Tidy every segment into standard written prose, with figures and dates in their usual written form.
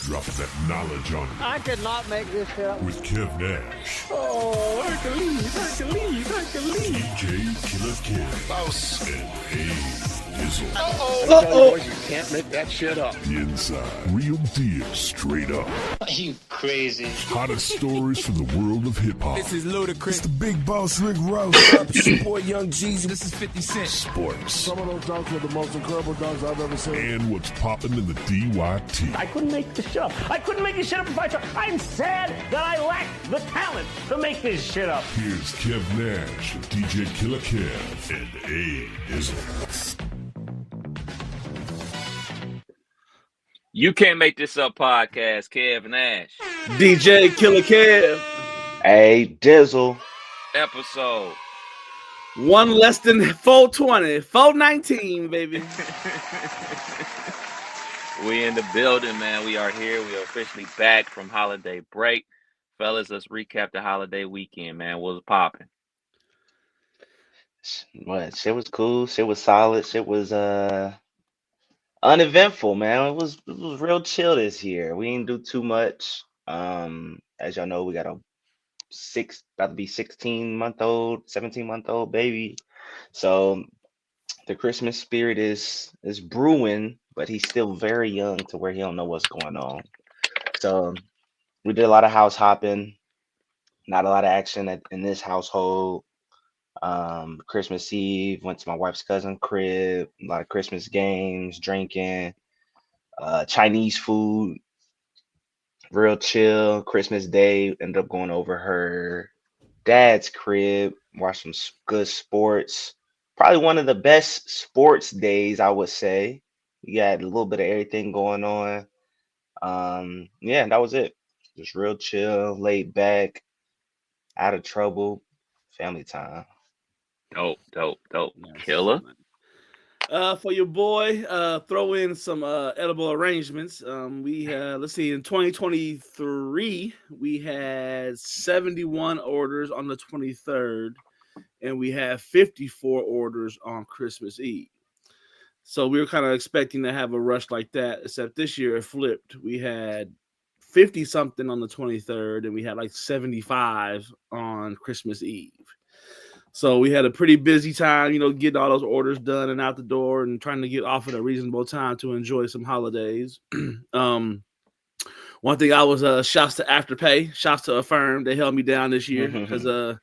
Dropping that knowledge on you. I could not make this shit up. With Kev Nash. Oh, Hercules. DJ Killer Kev. Boss. And Dizzle. Uh-oh. You can't make that shit up. The Inside. Real deal. Straight up. Are you crazy? Hottest stories from the world of hip-hop. This is Ludacris. It's the big boss, Rick Ross. Support Young Jeezy. This is 50 Cent. Sports. Some of those dunks were the most incredible dunks I've ever seen. And what's popping in the DYT. I couldn't make this shit up. I couldn't make this shit up if I tried. I'm sad that I lack the talent to make this shit up. Here's Kev Nash, DJ Killer Kev, and Dizzle. You Can't Make This Up podcast, Kev Nash. DJ Killer Kev. Hey, Dizzle. Episode. One less than 420. 419, baby. We in the building, man. We are here. We are officially back from holiday break. Fellas, let's recap the holiday weekend, man. What was popping? What? Shit was cool. Shit was solid. Shit was uneventful, man. It was real chill this year. We didn't do too much. As y'all know, we got a about to be 16-month-old, 17-month-old baby. So the Christmas spirit is brewing, but he's still very young to where he don't know what's going on. So we did a lot of house hopping, not a lot of action in this household. Christmas Eve, went to my wife's cousin's crib, a lot of Christmas games, drinking, Chinese food, real chill. Christmas Day, ended up going over her dad's crib, watched some good sports. Probably one of the best sports days, I would say. We had a little bit of everything going on. Yeah, that was it. Just real chill, laid back, out of trouble, family time. Dope. Killer. For your boy, throw in some edible arrangements. We let's see, in 2023, we had 71 orders on the 23rd, and we had 54 orders on Christmas Eve. So we were kind of expecting to have a rush like that, except this year it flipped. We had 50 something on the 23rd, and we had like 75 on Christmas Eve. So we had a pretty busy time, getting all those orders done and out the door and trying to get off at a reasonable time to enjoy some holidays. One thing I was shouts to Afterpay, shouts to Affirm. They held me down this year because I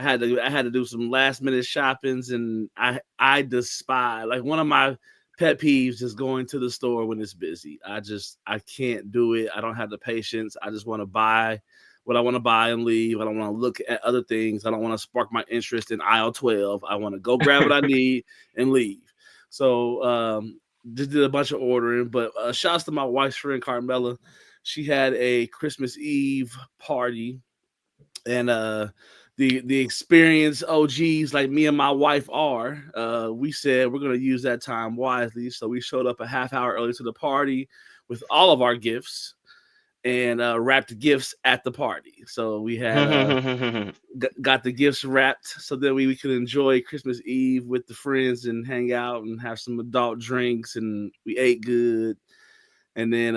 had to do some last minute shoppings, and I despise, like, one of my pet peeves is going to the store when it's busy. I can't do it. I don't have the patience. I just want to buy what I want to buy and leave. I don't want to look at other things. I don't want to spark my interest in aisle 12. I want to go grab what I need and leave. So just did a bunch of ordering. But shouts to my wife's friend, Carmela. She had a Christmas Eve party. And the experienced OGs like me and my wife are, we said we're going to use that time wisely. So we showed up a half hour early to the party with all of our gifts, and wrapped gifts at the party. So we had got the gifts wrapped so that we could enjoy Christmas Eve with the friends and hang out and have some adult drinks, and we ate good. And then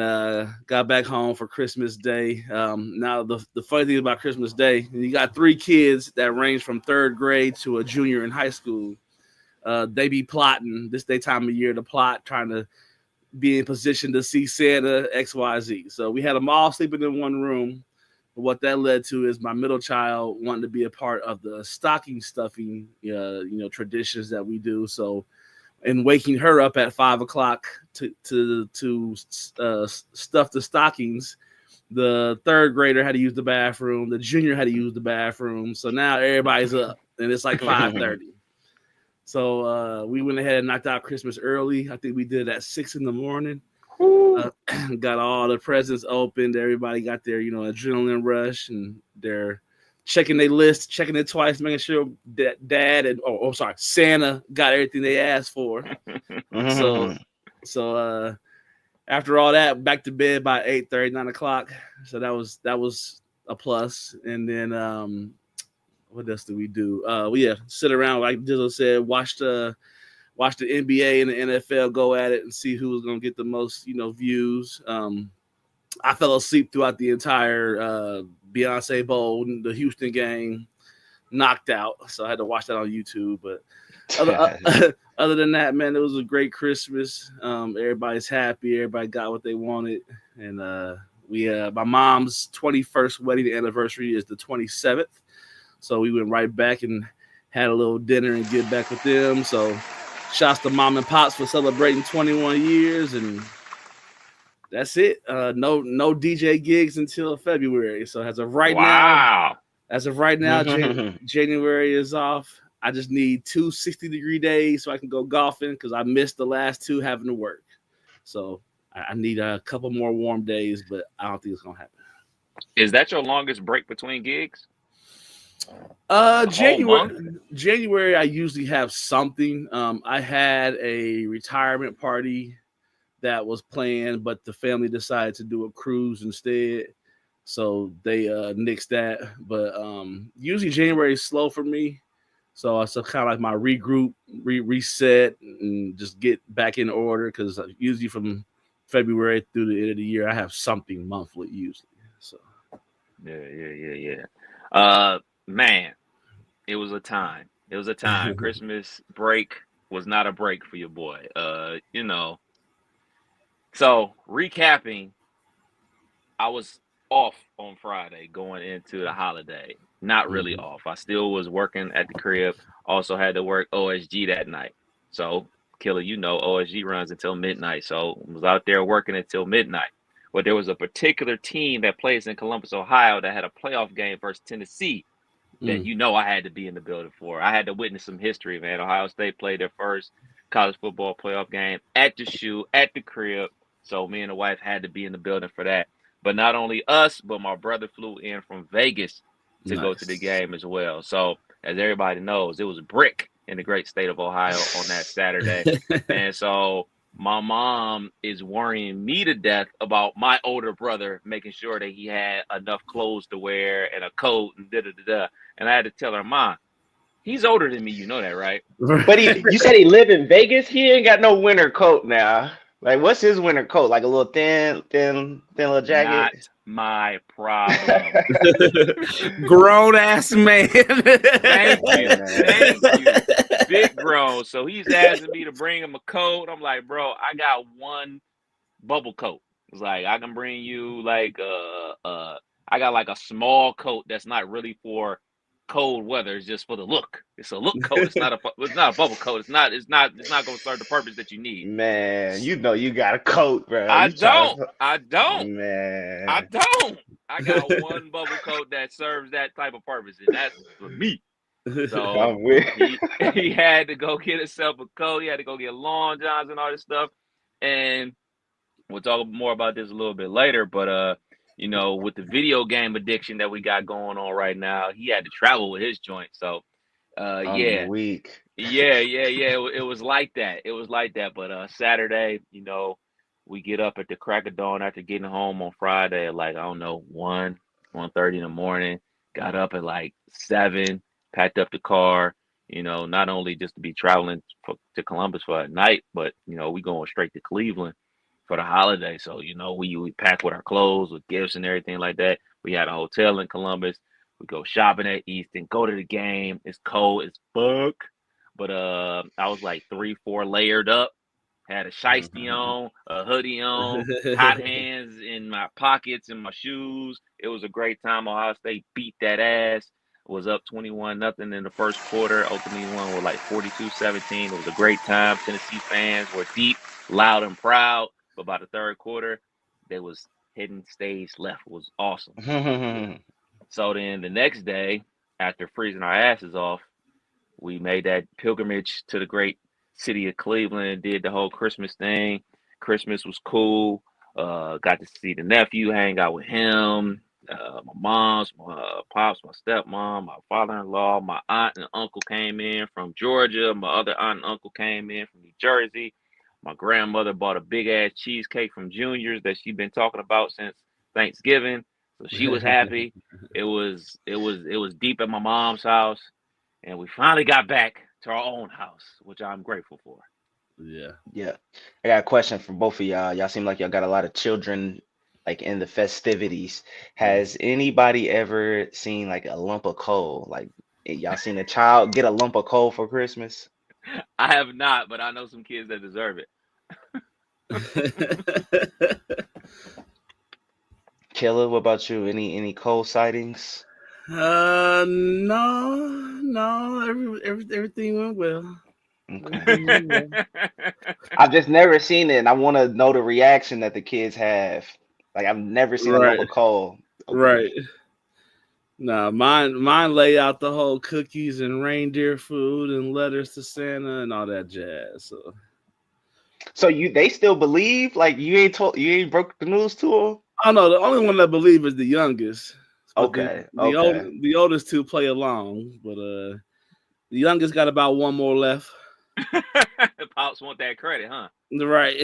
got back home for Christmas Day. Now, the funny thing about Christmas Day, you got 3 kids that range from 3rd grade to a junior in high school. They be plotting this day time of year to plot, trying to be in position to see Santa XYZ. So we had them all sleeping in one room. But what that led to is my middle child wanting to be a part of the stocking stuffing, traditions that we do. So, in waking her up at 5 o'clock to stuff the stockings, the 3rd grader had to use the bathroom. The junior had to use the bathroom. So now everybody's up, and it's like 5:30. So we went ahead and knocked out Christmas early. I think we did it at 6 in the morning. Got all the presents opened. Everybody got their, adrenaline rush, and they're checking their list, checking it twice, making sure that Santa got everything they asked for. So after all that, back to bed by 8:30, 9 o'clock. So that was a plus. And then what else did we do? We sit around, like Dizzle said, watch the NBA and the NFL go at it and see who's gonna get the most, views. I fell asleep throughout the entire Beyonce Bowl, the Houston game, knocked out. So I had to watch that on YouTube. But other than that, man, it was a great Christmas. Everybody's happy. Everybody got what they wanted. And my mom's 21st wedding anniversary is the 27th. So we went right back and had a little dinner and get back with them. So shouts to mom and pops for celebrating 21 years. And that's it. No DJ gigs until February. So as of right now, January is off. I just need 2 60-degree days so I can go golfing because I missed the last 2 having to work. So I need a couple more warm days, but I don't think it's gonna happen. Is that your longest break between gigs? January I usually have something. I had a retirement party that was planned, but the family decided to do a cruise instead. So they nixed that. But usually January is slow for me. So it's kind of like my regroup, reset, and just get back in order because usually from February through the end of the year, I have something monthly usually. So Yeah. Man, it was a time. Christmas break was not a break for your boy. So recapping, I was off on Friday going into the holiday. Not really off. I still was working at the crib. Also had to work OSG that night. So, Killer, OSG runs until midnight. So, I was out there working until midnight. But there was a particular team that plays in Columbus, Ohio that had a playoff game versus Tennessee that I had to be in the building for. I had to witness some history, man. Ohio State played their first college football playoff game at the shoe, at the crib. So, me and the wife had to be in the building for that. But not only us, but my brother flew in from Vegas to go to the game as well. So, as everybody knows, it was a brick in the great state of Ohio on that Saturday. And so my mom is worrying me to death about my older brother, making sure that he had enough clothes to wear and a coat and da-da-da-da. And I had to tell her, Mom, he's older than me. You know that, right? But you said he lived in Vegas? He ain't got no winter coat now. Like, what's his winter coat? Like a little thin little jacket? Not my problem. Grown ass man. Thank you. Big grown. So he's asking me to bring him a coat. I'm like, bro, I got one bubble coat. It's like I can bring you like I got like a small coat that's not really for cold weather. It's just for the look. It's a look coat. It's not a bubble coat. It's not gonna serve the purpose that you need. Man, you got a coat, bro. I don't. Man, I don't. I got one bubble coat that serves that type of purpose, and that's for me. So he had to go get himself a coat. He had to go get long johns and all this stuff. And we'll talk more about this a little bit later. But with the video game addiction that we got going on right now, he had to travel with his joint. So week. It was like that. But Saturday, we get up at the crack of dawn after getting home on Friday at 1:30 in the morning. Got up at 7, packed up the car, not only just to be traveling to Columbus for a night, but, we going straight to Cleveland for the holiday. So, we pack with our clothes, with gifts and everything like that. We had a hotel in Columbus. We go shopping at Easton, go to the game. It's cold as fuck. But I was 3-4 layered up. Had a shiesty on, a hoodie on, hot hands in my pockets and my shoes. It was a great time. Ohio State beat that ass. Was up 21-0 in the first quarter. Ultimately won with 42-17. It was a great time. Tennessee fans were deep, loud, and proud. But by the third quarter, they was hitting stage left. It was awesome. So then the next day, after freezing our asses off, we made that pilgrimage to the great city of Cleveland and did the whole Christmas thing. Christmas was cool. Got to see the nephew, hang out with him. My mom's, my pops, my stepmom, my father-in-law, my aunt and uncle came in from Georgia. My other aunt and uncle came in from New Jersey. My grandmother bought a big-ass cheesecake from Junior's that she'd been talking about since Thanksgiving. So she was happy. It was deep at my mom's house. And we finally got back to our own house, which I'm grateful for. Yeah. I got a question for both of y'all. Y'all seem like y'all got a lot of children like in the festivities, has anybody ever seen like a lump of coal? Like y'all seen a child get a lump of coal for Christmas? I have not, but I know some kids that deserve it. Killer, what about you? Any coal sightings? No, everything went well. Okay. I've just never seen it, and I want to know the reaction that the kids have. Like I've never seen a lump Right, of coal. right. Nah, mine lay out the whole cookies and reindeer food and letters to Santa and all that jazz. So So they still believe? Like you ain't broke the news to them? I know the only one that believe is the youngest, but Okay, the oldest two play along. But the youngest got about one more left. Pops want that credit, huh? Right.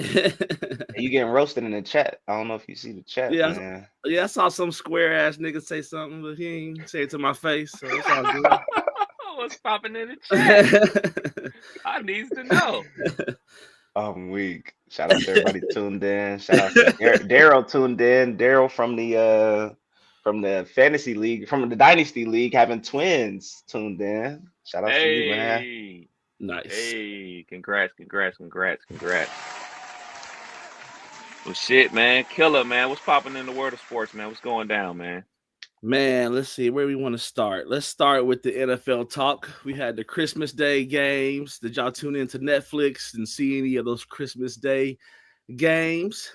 You getting roasted in the chat. I don't know if you see the chat, man. Yeah, I saw some square ass nigga say something, but he ain't say it to my face, so it's all good. What's popping in the chat? I needs to know. I'm weak. Shout out to everybody tuned in. Shout out to Daryl tuned in. Daryl from the fantasy league, from the dynasty league, having twins tuned in. Shout out to you, man. Nice. Hey, congrats. Well, shit, man. Killer, man. What's popping in the world of sports, man? What's going down, man? Man, let's see where we want to start. Let's start with the NFL talk. We had the Christmas Day games. Did y'all tune into Netflix and see any of those Christmas Day games?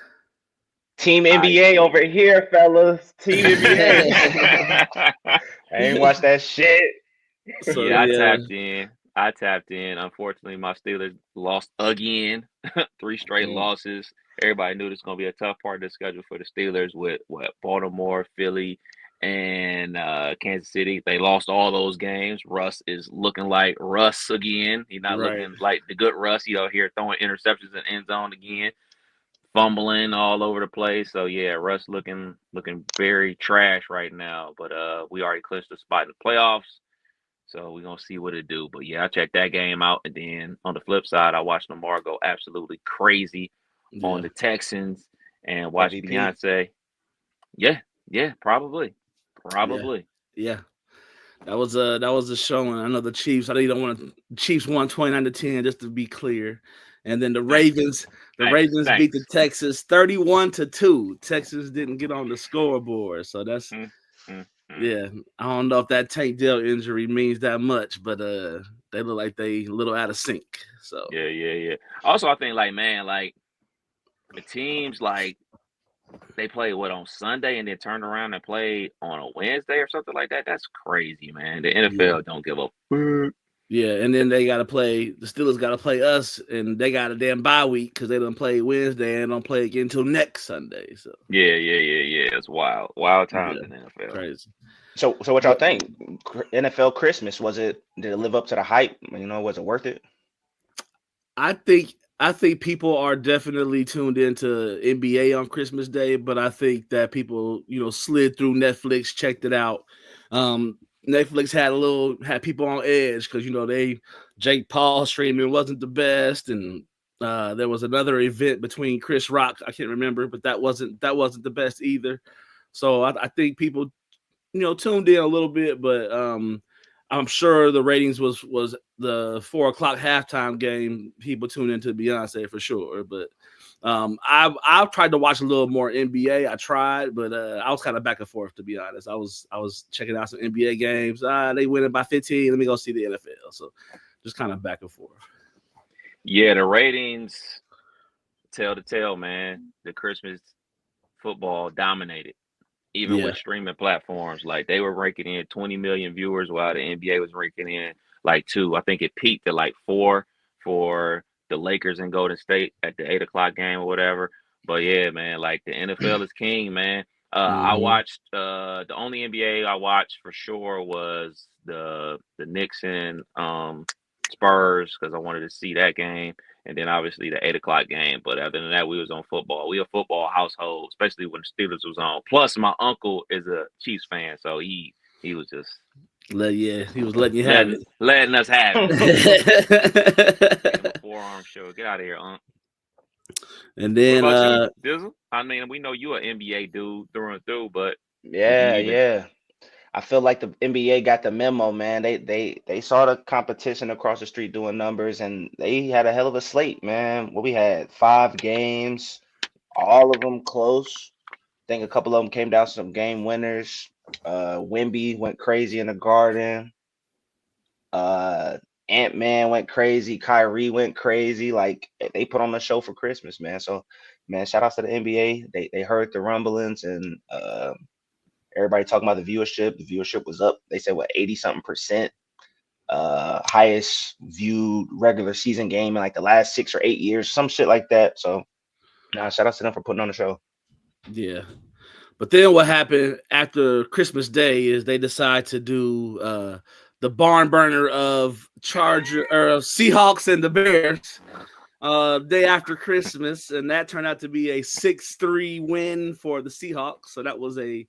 Team NBA over here, fellas. Team NBA. I ain't watched that shit. So, yeah, I tapped in. Unfortunately, my Steelers lost again. 3 straight losses. Everybody knew this was going to be a tough part of the schedule for the Steelers with Baltimore, Philly, and Kansas City. They lost all those games. Russ is looking like Russ again. He's not looking like the good Russ. Here throwing interceptions in end zone again, fumbling all over the place. So yeah, Russ looking very trash right now. But we already clinched a spot in the playoffs. So we're going to see what it do. But, yeah, I checked that game out. And then on the flip side, I watched Lamar go absolutely crazy on the Texans and watched Beyonce. Yeah, probably. Yeah. That was a showing. I know the Chiefs. I know you don't want to. Chiefs won 29-10, just to be clear. And then the Ravens beat the Texans 31-2. Texas didn't get on the scoreboard. So that's yeah. I don't know if that Tank Dell injury means that much, but they look like they a little out of sync. So yeah. Also, I think the teams they play on Sunday and then turn around and play on a Wednesday or something like that. That's crazy, man. The NFL don't give up. Yeah, and then the Steelers got to play us, and they got a damn bye week because they don't play Wednesday and don't play again until next Sunday. So yeah. It's wild times in the NFL. Crazy. So what y'all think? NFL Christmas, did it live up to the hype? Was it worth it? I think people are definitely tuned into NBA on Christmas Day, but I think that people, slid through Netflix, checked it out. Netflix had people on edge because Jake Paul streaming wasn't the best, and there was another event between Chris Rock, I can't remember, but that wasn't the best either. So I think people tuned in a little bit, but I'm sure the ratings was the 4:00 halftime game. People tune into Beyonce for sure, but I've tried to watch a little more NBA. I tried, but I was kind of back and forth, to be honest. I was checking out some NBA games. They winning by 15. Let me go see the NFL. So just kind of back and forth. Yeah, the ratings tell the tale, man. The Christmas football dominated. Even with streaming platforms, they were ranking in 20 million viewers while the NBA was ranking in 2. I think it peaked at 4 for the Lakers and Golden State at the 8:00 game or whatever. But yeah, man, the NFL is king, man. I watched the only NBA I watched for sure was the Knicks and Spurs because I wanted to see that game. And then obviously the 8:00 game. But other than that, we was on football. We a football household, especially when the Steelers was on. Plus, my uncle is a Chiefs fan, so he was just he was letting you have it, letting us have it. Forearm show. Get out of here, Unc. And then I mean, we know you're an NBA dude through and through, but would you Yeah, even? yeah. I feel like the NBA got the memo, man. They saw the competition across the street doing numbers, and they had a hell of a slate, man. What we had 5 games, all of them close. I think a couple of them came down to some game winners. Wemby went crazy in the Garden. Uh, Ant-Man went crazy. Kyrie went crazy. Like they put on a show for Christmas, man. So, man, shout out to the NBA. They heard the rumblings and everybody talking about the viewership. The viewership was up. They said what 80 something percent. Highest viewed regular season game in like the last 6 or 8 years, some shit like that. So, nah, shout out to them for putting on the show. Yeah. But then what happened after Christmas Day is they decide to do the barn burner of Seahawks and the Bears day after Christmas, and that turned out to be a 6-3 win for the Seahawks. So that was a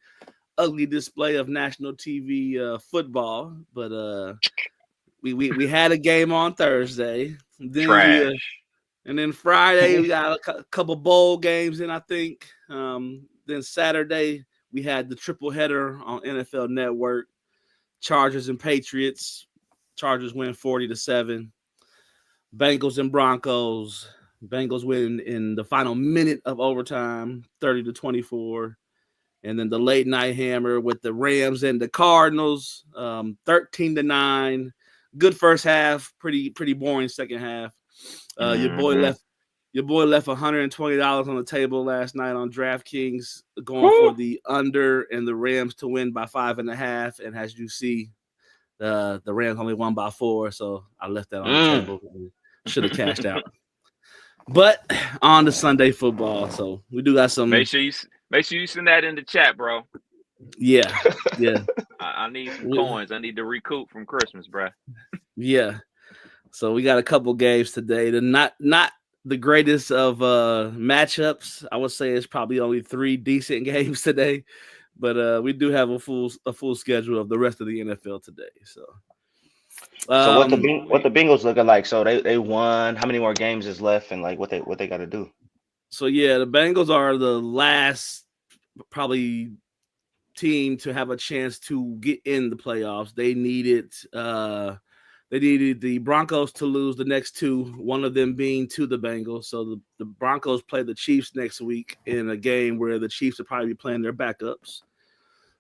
ugly display of national TV football. But we had a game on Thursday. Then Trash. and then Friday we got a couple bowl games, and I think then Saturday we had the triple header on NFL Network. Chargers and Patriots. Chargers win 40-7. Bengals and Broncos. Bengals win in the final minute of overtime, 30-24. And then the late night hammer with the Rams and the Cardinals, 13-9. Good first half, pretty boring second half. Your boy left $120 on the table last night on DraftKings, going for the under and the Rams to win by 5.5. And as you see, the Rams only won by 4, so I left that on the table. Should have cashed out. But on to Sunday football, so we do got some. Make sure you send that in the chat, bro. Yeah. I need some coins. I need to recoup from Christmas, bro. Yeah. So we got a couple games today. Not the greatest of matchups. I would say it's probably only 3 decent games today, but we do have a full schedule of the rest of the NFL today. So what the Bengals looking like? So they won. How many more games is left, and like what they got to do? So yeah, the Bengals are the last probably team to have a chance to get in the playoffs. They needed the Broncos to lose the next 2, one of them being to the Bengals. So the Broncos play the Chiefs next week in a game where the Chiefs will probably be playing their backups.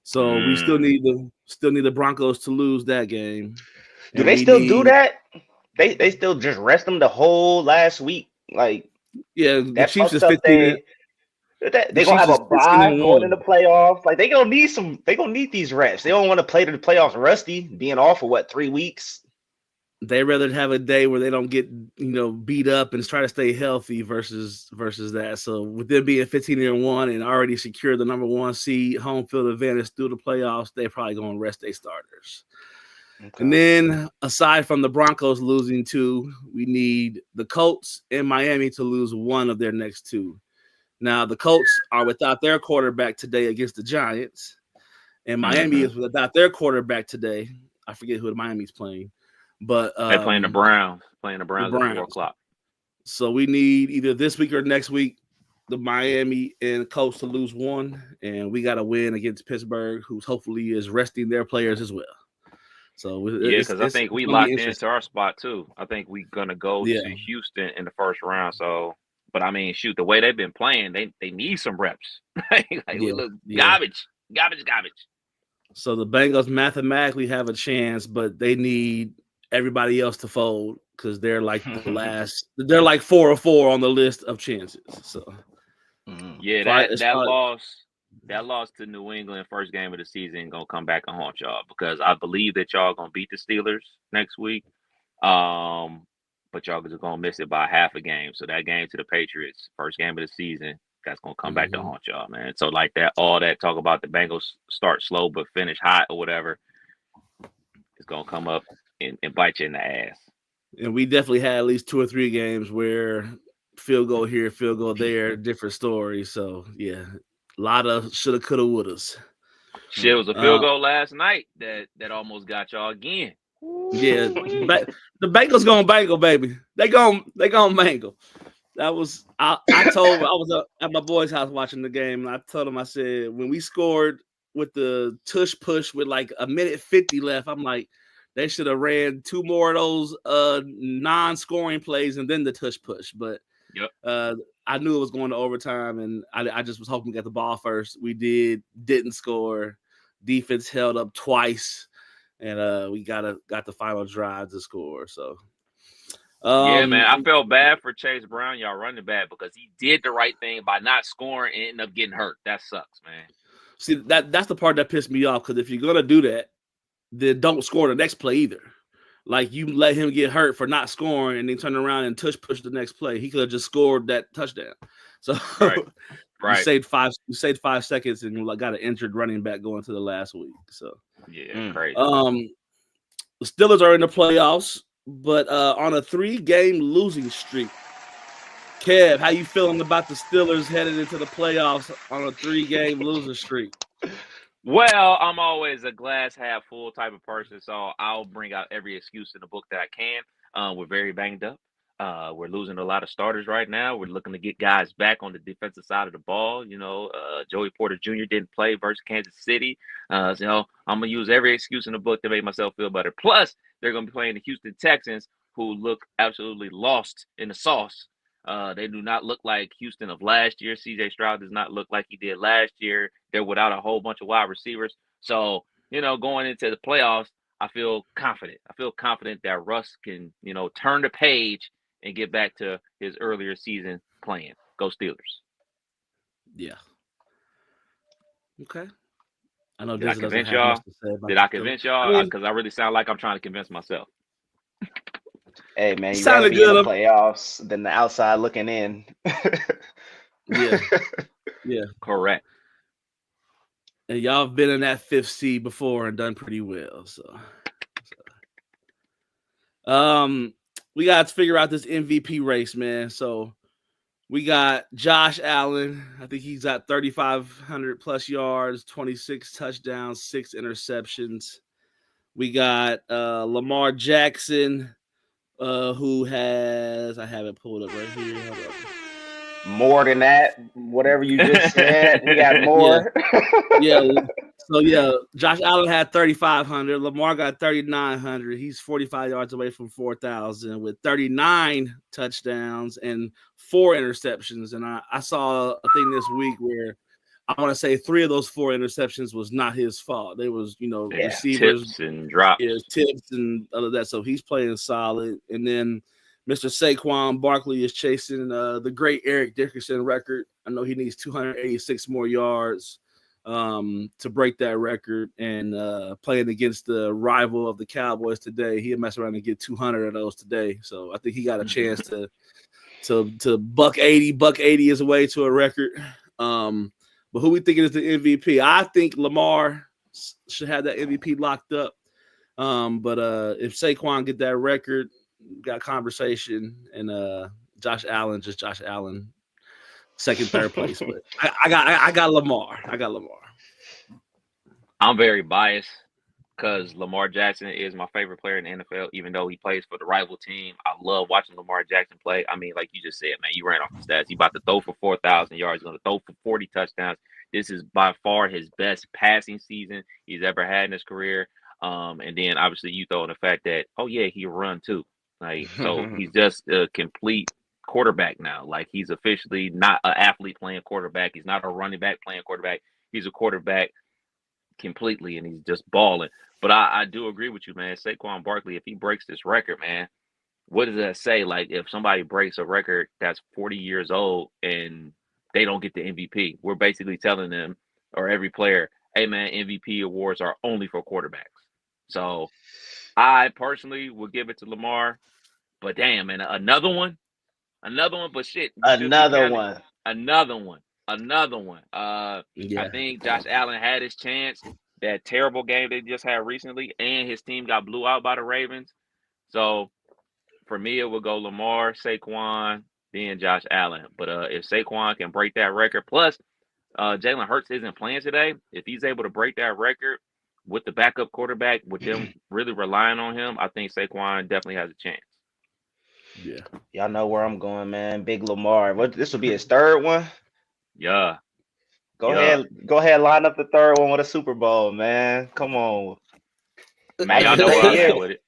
So we still need the Broncos to lose that game. Do they still do that? They still just rest them the whole last week? Like, yeah, the Chiefs is 15. They gonna have a bye going in the playoffs. Like they gonna need these reps. They don't want to play to the playoffs rusty, being off for 3 weeks. They rather have a day where they don't get beat up and try to stay healthy versus that. So with them being 15-1 and already secure the number 1 seed, home field advantage through the playoffs, they probably gonna rest their starters. Okay. And then aside from the Broncos losing 2, we need the Colts and Miami to lose 1 of their next 2. Now the Colts are without their quarterback today against the Giants, and Miami is without their quarterback today. I forget who Miami's playing. But they're playing the Browns. At 4:00. So we need either this week or next week the Miami and Colts to lose 1, and we got to win against Pittsburgh, who's hopefully is resting their players as well. So because I think we locked into our spot too. I think we're gonna go to Houston in the first round. So, but I mean, shoot, the way they've been playing, they need some reps. We look garbage. So the Bengals mathematically have a chance, but they need everybody else to fold because they're like the last. They're like 4 or 4 on the list of chances. So that loss to New England first game of the season gonna come back and haunt y'all because I believe that y'all gonna beat the Steelers next week. But y'all are gonna miss it by half a game. So that game to the Patriots, first game of the season, that's gonna come back to haunt y'all, man. So like that, all that talk about the Bengals start slow but finish hot or whatever, it's gonna come up and bite you in the ass. And we definitely had at least 2 or 3 games where field goal here, field goal there, different stories. So yeah, a lot of shoulda, coulda, wouldas. Shit, was a field goal last night that almost got y'all again. Yeah, the Bengals gonna bangle, baby. They gonna mangle. That was I told I was at my boy's house watching the game, and I told him, I said, when we scored with the tush push with like a minute 50 left, I'm like, they should have ran two more of those non-scoring plays and then the tush push. But Yep. I knew it was going to overtime, and I just was hoping to get the ball first. We didn't score. Defense held up twice, and we got the final drive to score. So Yeah, man, I felt bad for Chase Brown, y'all running back, because he did the right thing by not scoring and ended up getting hurt. That sucks, man. See, that's the part that pissed me off, because if you're gonna do that, then don't score the next play either. Like, you let him get hurt for not scoring and then turn around and tush push the next play. He could have just scored that touchdown. So Right. you saved 5 seconds and got an injured running back going to the last week. So Yeah, crazy. The Steelers are in the playoffs, but on a 3-game losing streak. Kev, how you feeling about the Steelers headed into the playoffs on a 3-game losing streak? Well, I'm always a glass half full type of person, so I'll bring out every excuse in the book that I can. We're very banged up. We're losing a lot of starters right now. We're looking to get guys back on the defensive side of the ball. Joey Porter Jr. didn't play versus Kansas City. So I'm going to use every excuse in the book to make myself feel better. Plus, they're going to be playing the Houston Texans, who look absolutely lost in the sauce. They do not look like Houston of last year. CJ Stroud does not look like he did last year. They're without a whole bunch of wide receivers. So, going into the playoffs, I feel confident. I feel confident that Russ can, turn the page and get back to his earlier season playing. Go Steelers. Yeah. Okay. I know Did I Dizzy doesn't convince have y'all? much to say about Did I the Steelers. convince y'all? Because I really sound like I'm trying to convince myself. Hey man, you Sounded rather be in the good. playoffs than the outside looking in. Yeah. Yeah. Correct. And y'all have been in that 5th seed before and done pretty well. So we got to figure out this MVP race, man. So we got Josh Allen. I think he's got 3,500 plus yards, 26 touchdowns, 6 interceptions. We got Lamar Jackson, who has, I have it pulled up right here. Hold up. More than that, whatever you just said, we got more. Yeah. So Josh Allen had 3,500. Lamar got 3,900. He's 45 yards away from 4,000 with 39 touchdowns and 4 interceptions. And I saw a thing this week where I want to say 3 of those 4 interceptions was not his fault. They was, receivers, tips and drops. Yeah, tips and all of that. So he's playing solid. And then Mr. Saquon Barkley is chasing the great Eric Dickerson record. I know he needs 286 more yards to break that record. And playing against the rival of the Cowboys today, he'll mess around and get 200 of those today. So I think he got a chance to buck 80 his way to a record. But who we thinking is the MVP? I think Lamar should have that MVP locked up. But if Saquon get that record, got conversation, and Josh Allen, second, third place. But I got Lamar. I'm very biased because Lamar Jackson is my favorite player in the NFL, even though he plays for the rival team. I love watching Lamar Jackson play. I mean, like you just said, man, you ran off the stats. He's about to throw for 4,000 yards. He's going to throw for 40 touchdowns. This is by far his best passing season he's ever had in his career. And then obviously you throw in the fact that, oh yeah, he run too. Like, so he's just a complete quarterback now. Like, he's officially not an athlete playing quarterback. He's not a running back playing quarterback. He's a quarterback completely, and he's just balling. But I do agree with you, man. Saquon Barkley, if he breaks this record, man, what does that say? Like, if somebody breaks a record that's 40 years old and they don't get the MVP, we're basically telling them, or every player, hey, man, MVP awards are only for quarterbacks. So I personally would give it to Lamar. But damn, man, another one, but shit. Another one. I think Josh Allen had his chance. That terrible game they just had recently, and his team got blew out by the Ravens. So for me, it would go Lamar, Saquon, then Josh Allen. But if Saquon can break that record, plus Jalen Hurts isn't playing today, if he's able to break that record with the backup quarterback, with them really relying on him, I think Saquon definitely has a chance. Yeah. Y'all know where I'm going, man. Big Lamar. What this will be his third one. Yeah. Go Yeah. ahead, line up the third one with a Super Bowl, man. Come on. Man, y'all Having a know where great I'm year. at with it.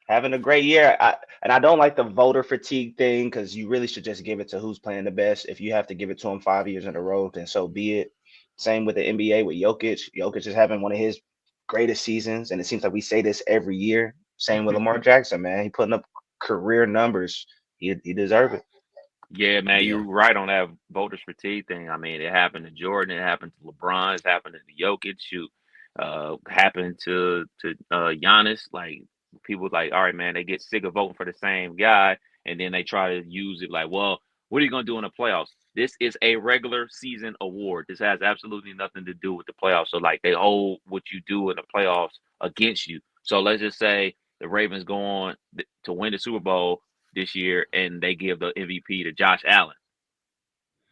Having a great year. I don't like the voter fatigue thing because you really should just give it to who's playing the best. If you have to give it to him 5 years in a row, then so be it. Same with the NBA with Jokic. Jokic is having one of his greatest seasons, and it seems like we say this every year. Same with Lamar Jackson, man. He putting up career numbers. He deserves it. Yeah, man, Yeah. you're right on that voters fatigue thing. I mean, it happened to Jordan, it happened to LeBron, it's happened to Jokic, shoot, happened to Giannis. Like people like, all right, man, they get sick of voting for the same guy, and then they try to use it like, well, what are you gonna do in the playoffs? This is a regular season award. This has absolutely nothing to do with the playoffs. So like they hold what you do in the playoffs against you. So let's just say the Ravens go on to win the Super Bowl this year and they give the MVP to Josh Allen.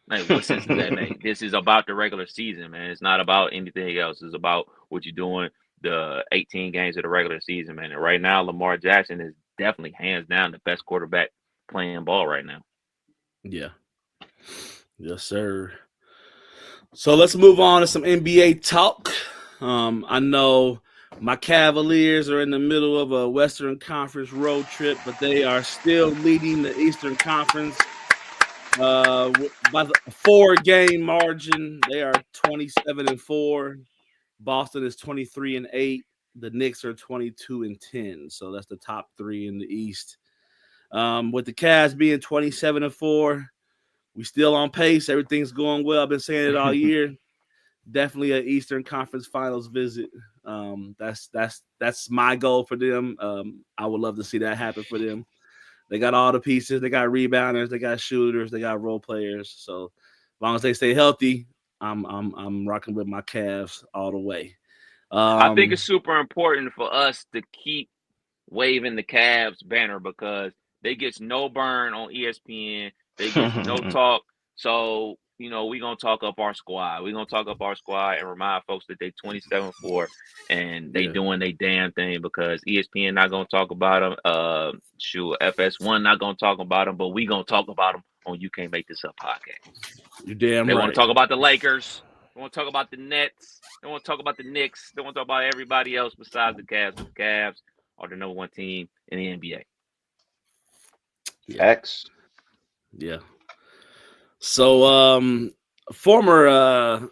Like, what sense does that make? This is about the regular season, man. It's not about anything else. It's about what you're doing the 18 games of the regular season, man. And right now, Lamar Jackson is definitely hands down the best quarterback playing ball right now. Yeah. Yes, sir. So let's move on to some NBA talk. I know my Cavaliers are in the middle of a Western Conference road trip, but they are still leading the Eastern Conference by the 4-game margin. They are 27-4. Boston is 23-8. The Knicks are 22-10. So that's the top three in the East. With the Cavs being 27-4, we still on pace. Everything's going well. I've been saying it all year. Definitely an Eastern Conference Finals visit. That's my goal for them. I would love to see that happen for them. They got all the pieces. They got rebounders. They got shooters. They got role players. So as long as they stay healthy, I'm rocking with my Cavs all the way. I think it's super important for us to keep waving the Cavs banner because they get no burn on ESPN. They get no talk. So, we're going to talk up our squad. We're going to talk up our squad and remind folks that they 27-4 and they doing their damn thing because ESPN not going to talk about them. FS1 not going to talk about them, but we going to talk about them on You Can't Make This Up podcast. You're damn They right. want to talk about the Lakers. They want to talk about the Nets. They want to talk about the Knicks. They want to talk about everybody else besides the Cavs. The Cavs are the number one team in the NBA. X. Yeah. So, former,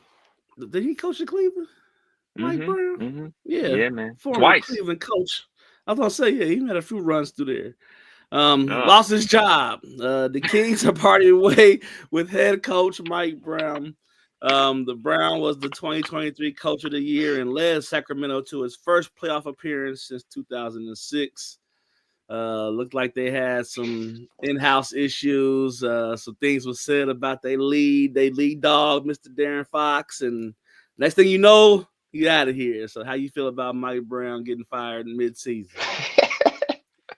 did he coach in Cleveland? Mike Brown? Mm-hmm. Yeah, man. Former Twice. Cleveland coach. I was gonna say, yeah, he had a few runs through there. Lost his job. The Kings are parting way with head coach Mike Brown. The Brown was the 2023 Coach of the Year and led Sacramento to its first playoff appearance since 2006. Looked like they had some in-house issues. Some things were said about they lead dog, Mr. Darren Fox, and next thing you know, he out of here. So how you feel about Mike Brown getting fired in mid-season?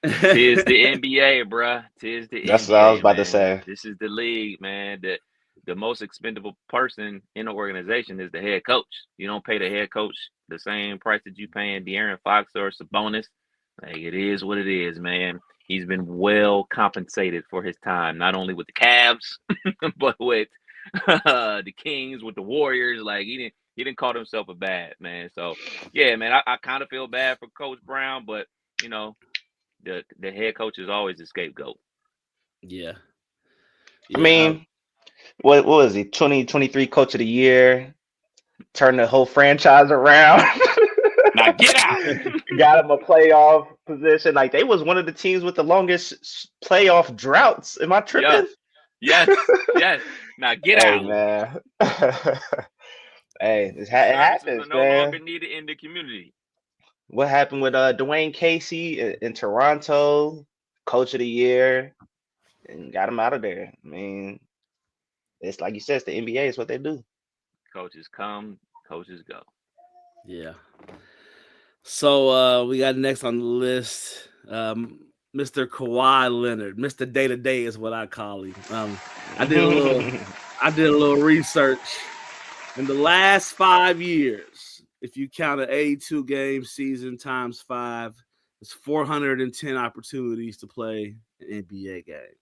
Tis the NBA, bruh. Tis the That's NBA, what I was about to man. say. This is the league, man. The most expendable person in the organization is the head coach. You don't pay the head coach the same price that you paying De'Aaron Fox or Sabonis. Like, it is what it is, man. He's been well compensated for his time, not only with the Cavs, but with the Kings, with the Warriors. Like, he didn't call himself a bad man. So yeah, man, I kind of feel bad for Coach Brown, but the head coach is always the scapegoat. Yeah. I mean, what was he? 2023 Coach of the Year, turned the whole franchise around. Now get out. Got him a playoff position. Like, they was one of the teams with the longest playoff droughts. Am I tripping? Yes. Now get out. Man. Hey, it happens, no man. longer needed in the community. What happened with Dwayne Casey in Toronto, Coach of the Year, and got him out of there. I mean, it's like you said, it's the NBA. It's what they do. Coaches come, coaches go. Yeah. So we got next on the list, Mr. Kawhi Leonard. Mr. Day to Day is what I call him. I did a little research. In the last 5 years, if you count an 82-game season times 5, It's 410 opportunities to play an NBA game.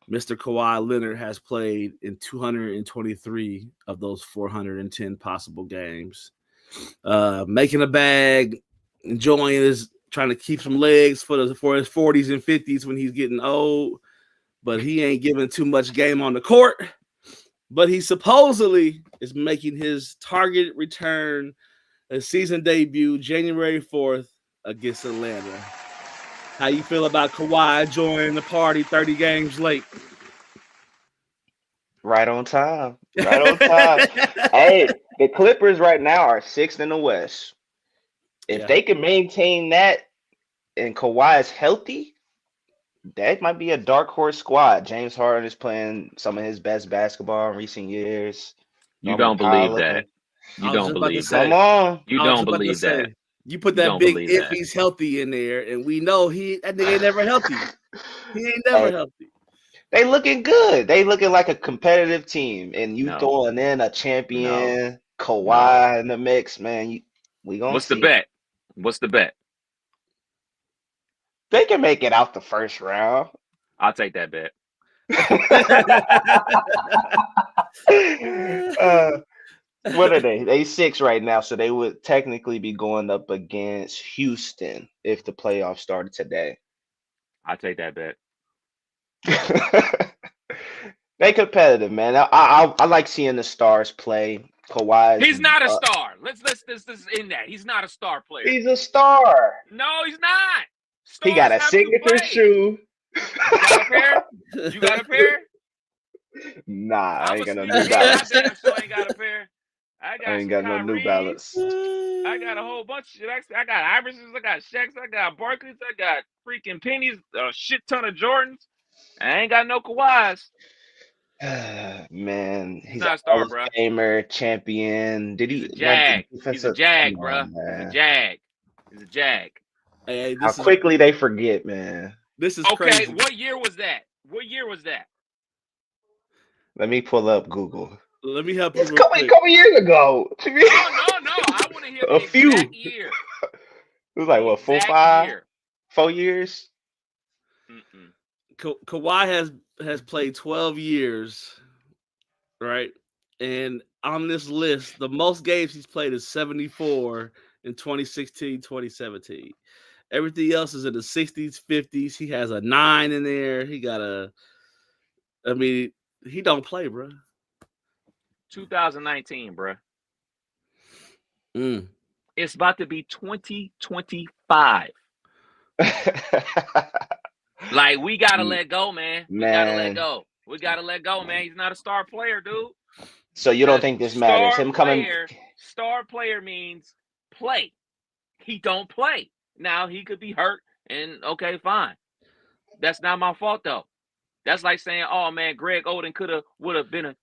Mr. Kawhi Leonard has played in 223 of those 410 possible games. Making a bag, enjoying his, trying to keep some legs for his 40s and 50s when he's getting old, but he ain't giving too much game on the court. But he supposedly is making his targeted return, a season debut, January 4th against Atlanta. How you feel about Kawhi joining the party 30 games late? Right on time. Right on time. Hey, the Clippers right now are 6th in the West. If they can maintain that and Kawhi is healthy, that might be a dark horse squad. James Harden is playing some of his best basketball in recent years. You don't believe that. You don't believe that. Come on. You don't believe that. You put that big if he's healthy in there, and we know that nigga ain't never healthy. He ain't never healthy. They looking good. They looking like a competitive team, and you throwing in a champion, Kawhi in the mix, man. We gonna What's see. the bet? What's the bet? They can make it out the first round. I'll take that bet. What are they? They 6 right now, so they would technically be going up against Houston if the playoffs started today. I'll take that bet. They competitive, man. I like seeing the stars play. Kawhi. He's not a star. Let's in that. He's not a star player. He's a star. No, he's not. Stars he got a signature shoe. You got a pair? You got a pair? Nah, I ain't got no New New Balance. I ain't got a pair. I ain't got no New Balance. I got a whole bunch of shit. I got Iversons, I got Shaqs, I got Barkleys, I got freaking pennies, a shit ton of Jordans. I ain't got no Kawhis. Man, he's not a a star, Hall of bro. Famer, champion. Did he? He's a Jag. He's a Jag, Come bro. on, man. He's a Jag. He's a Jag. Hey, How quickly they forget, man. This is okay. crazy. What year was that? What year was that? Let me pull up Google. Let me help you. It's a couple years ago. No. I want to hear the exact year. It was like what, 4, 5, 4 years? Kawhi has played 12 years, right? And on this list, the most games he's played is 74 in 2016, 2017. Everything else is in the 60s, 50s. He has a 9 in there. He don't play, bro. 2019, bro. It's about to be 2025. Like, we gotta let go, man. We gotta let go. We gotta let go, man. He's not a star player, dude. So you don't think this matters? Him coming. Star player means play. He don't play. Now he could be hurt, and okay, fine. That's not my fault though. That's like saying, oh man, Greg Oden would have been a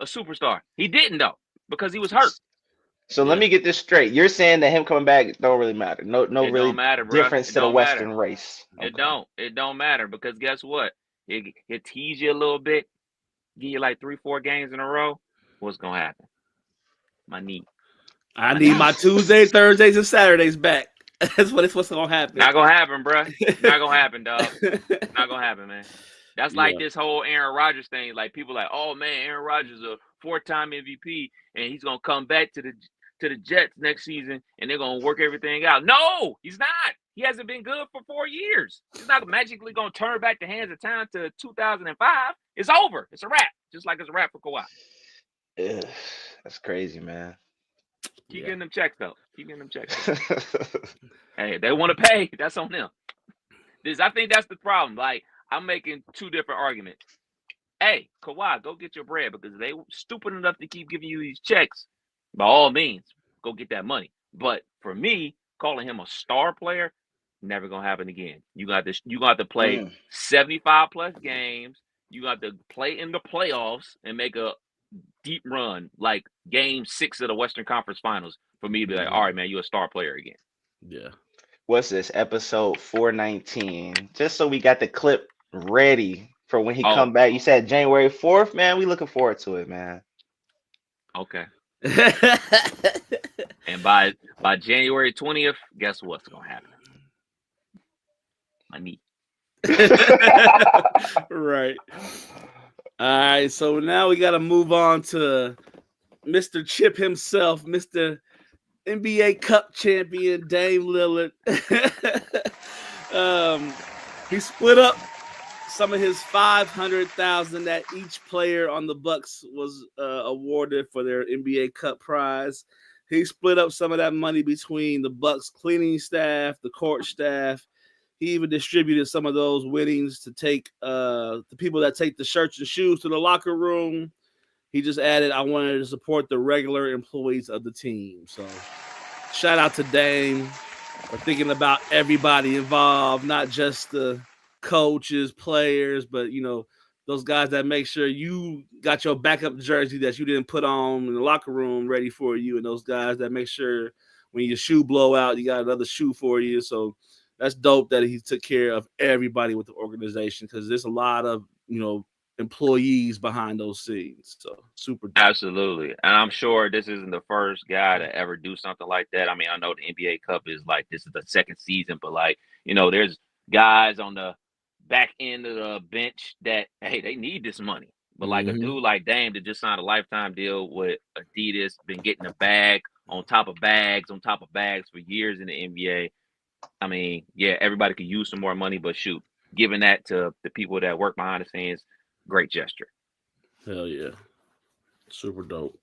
superstar. He didn't though, because he was hurt. So let me get this straight. You're saying that him coming back don't really matter. No it really don't matter, bro. difference to the Western race. Okay. It don't matter, because guess what? It tease you a little bit, give you like 3-4 games in a row. What's gonna happen? My knee. I need my Tuesdays, Thursdays, and Saturdays back. That's what's gonna happen. Not gonna happen, bro. Not gonna happen, dog. Not gonna happen, man. That's like this whole Aaron Rodgers thing. Like, people like, oh man, Aaron Rodgers is a 4-time MVP, and he's gonna come back to the Jets next season, and they're gonna work everything out. No, he's not. He hasn't been good for 4 years. He's not magically gonna turn back the hands of time to 2005. It's over. It's a wrap. Just like it's a wrap for Kawhi. Ugh, that's crazy, man. Keep getting them checks though. Keep getting them checks. Hey, if they want to pay, that's on them. I think that's the problem. Like, I'm making 2 different arguments. Hey, Kawhi, go get your bread, because they stupid enough to keep giving you these checks. By all means, go get that money. But for me, calling him a star player, never gonna happen again. You got to play 75 plus games. You got to play in the playoffs and make a deep run, like Game 6 of the Western Conference Finals, for me to be like, all right, man, you're a star player again. Yeah. What's this? Episode 419. Just so we got the clip ready for when he come back. You said January 4th, man. We looking forward to it, man. Okay. And by January 20th, guess what's gonna happen? money. Right. All right. So now we got to move on to Mr. Chip himself, Mr. NBA Cup champion Dame Lillard. He split up some of his $500,000 that each player on the Bucks was awarded for their NBA Cup prize. He split up some of that money between the Bucks cleaning staff, the court staff. He even distributed some of those winnings to take the people that take the shirts and shoes to the locker room. He just added, I wanted to support the regular employees of the team. So shout out to Dame for thinking about everybody involved, not just the coaches, players, but, you know, those guys that make sure you got your backup jersey that you didn't put on in the locker room ready for you, and those guys that make sure when your shoe blow out, you got another shoe for you. So that's dope that he took care of everybody with the organization, because there's a lot of, you know, employees behind those scenes. So super dope. Absolutely. And I'm sure this isn't the first guy to ever do something like that. I mean, I know the NBA Cup is like, this is the second season, but like, you know, there's guys on the back end of the bench that, hey, they need this money. But like a dude like Dame that just signed a lifetime deal with Adidas, been getting a bag on top of bags for years in the NBA. I mean, yeah, everybody could use some more money, but shoot, giving that to the people that work behind the scenes, great gesture. Hell yeah. Super dope.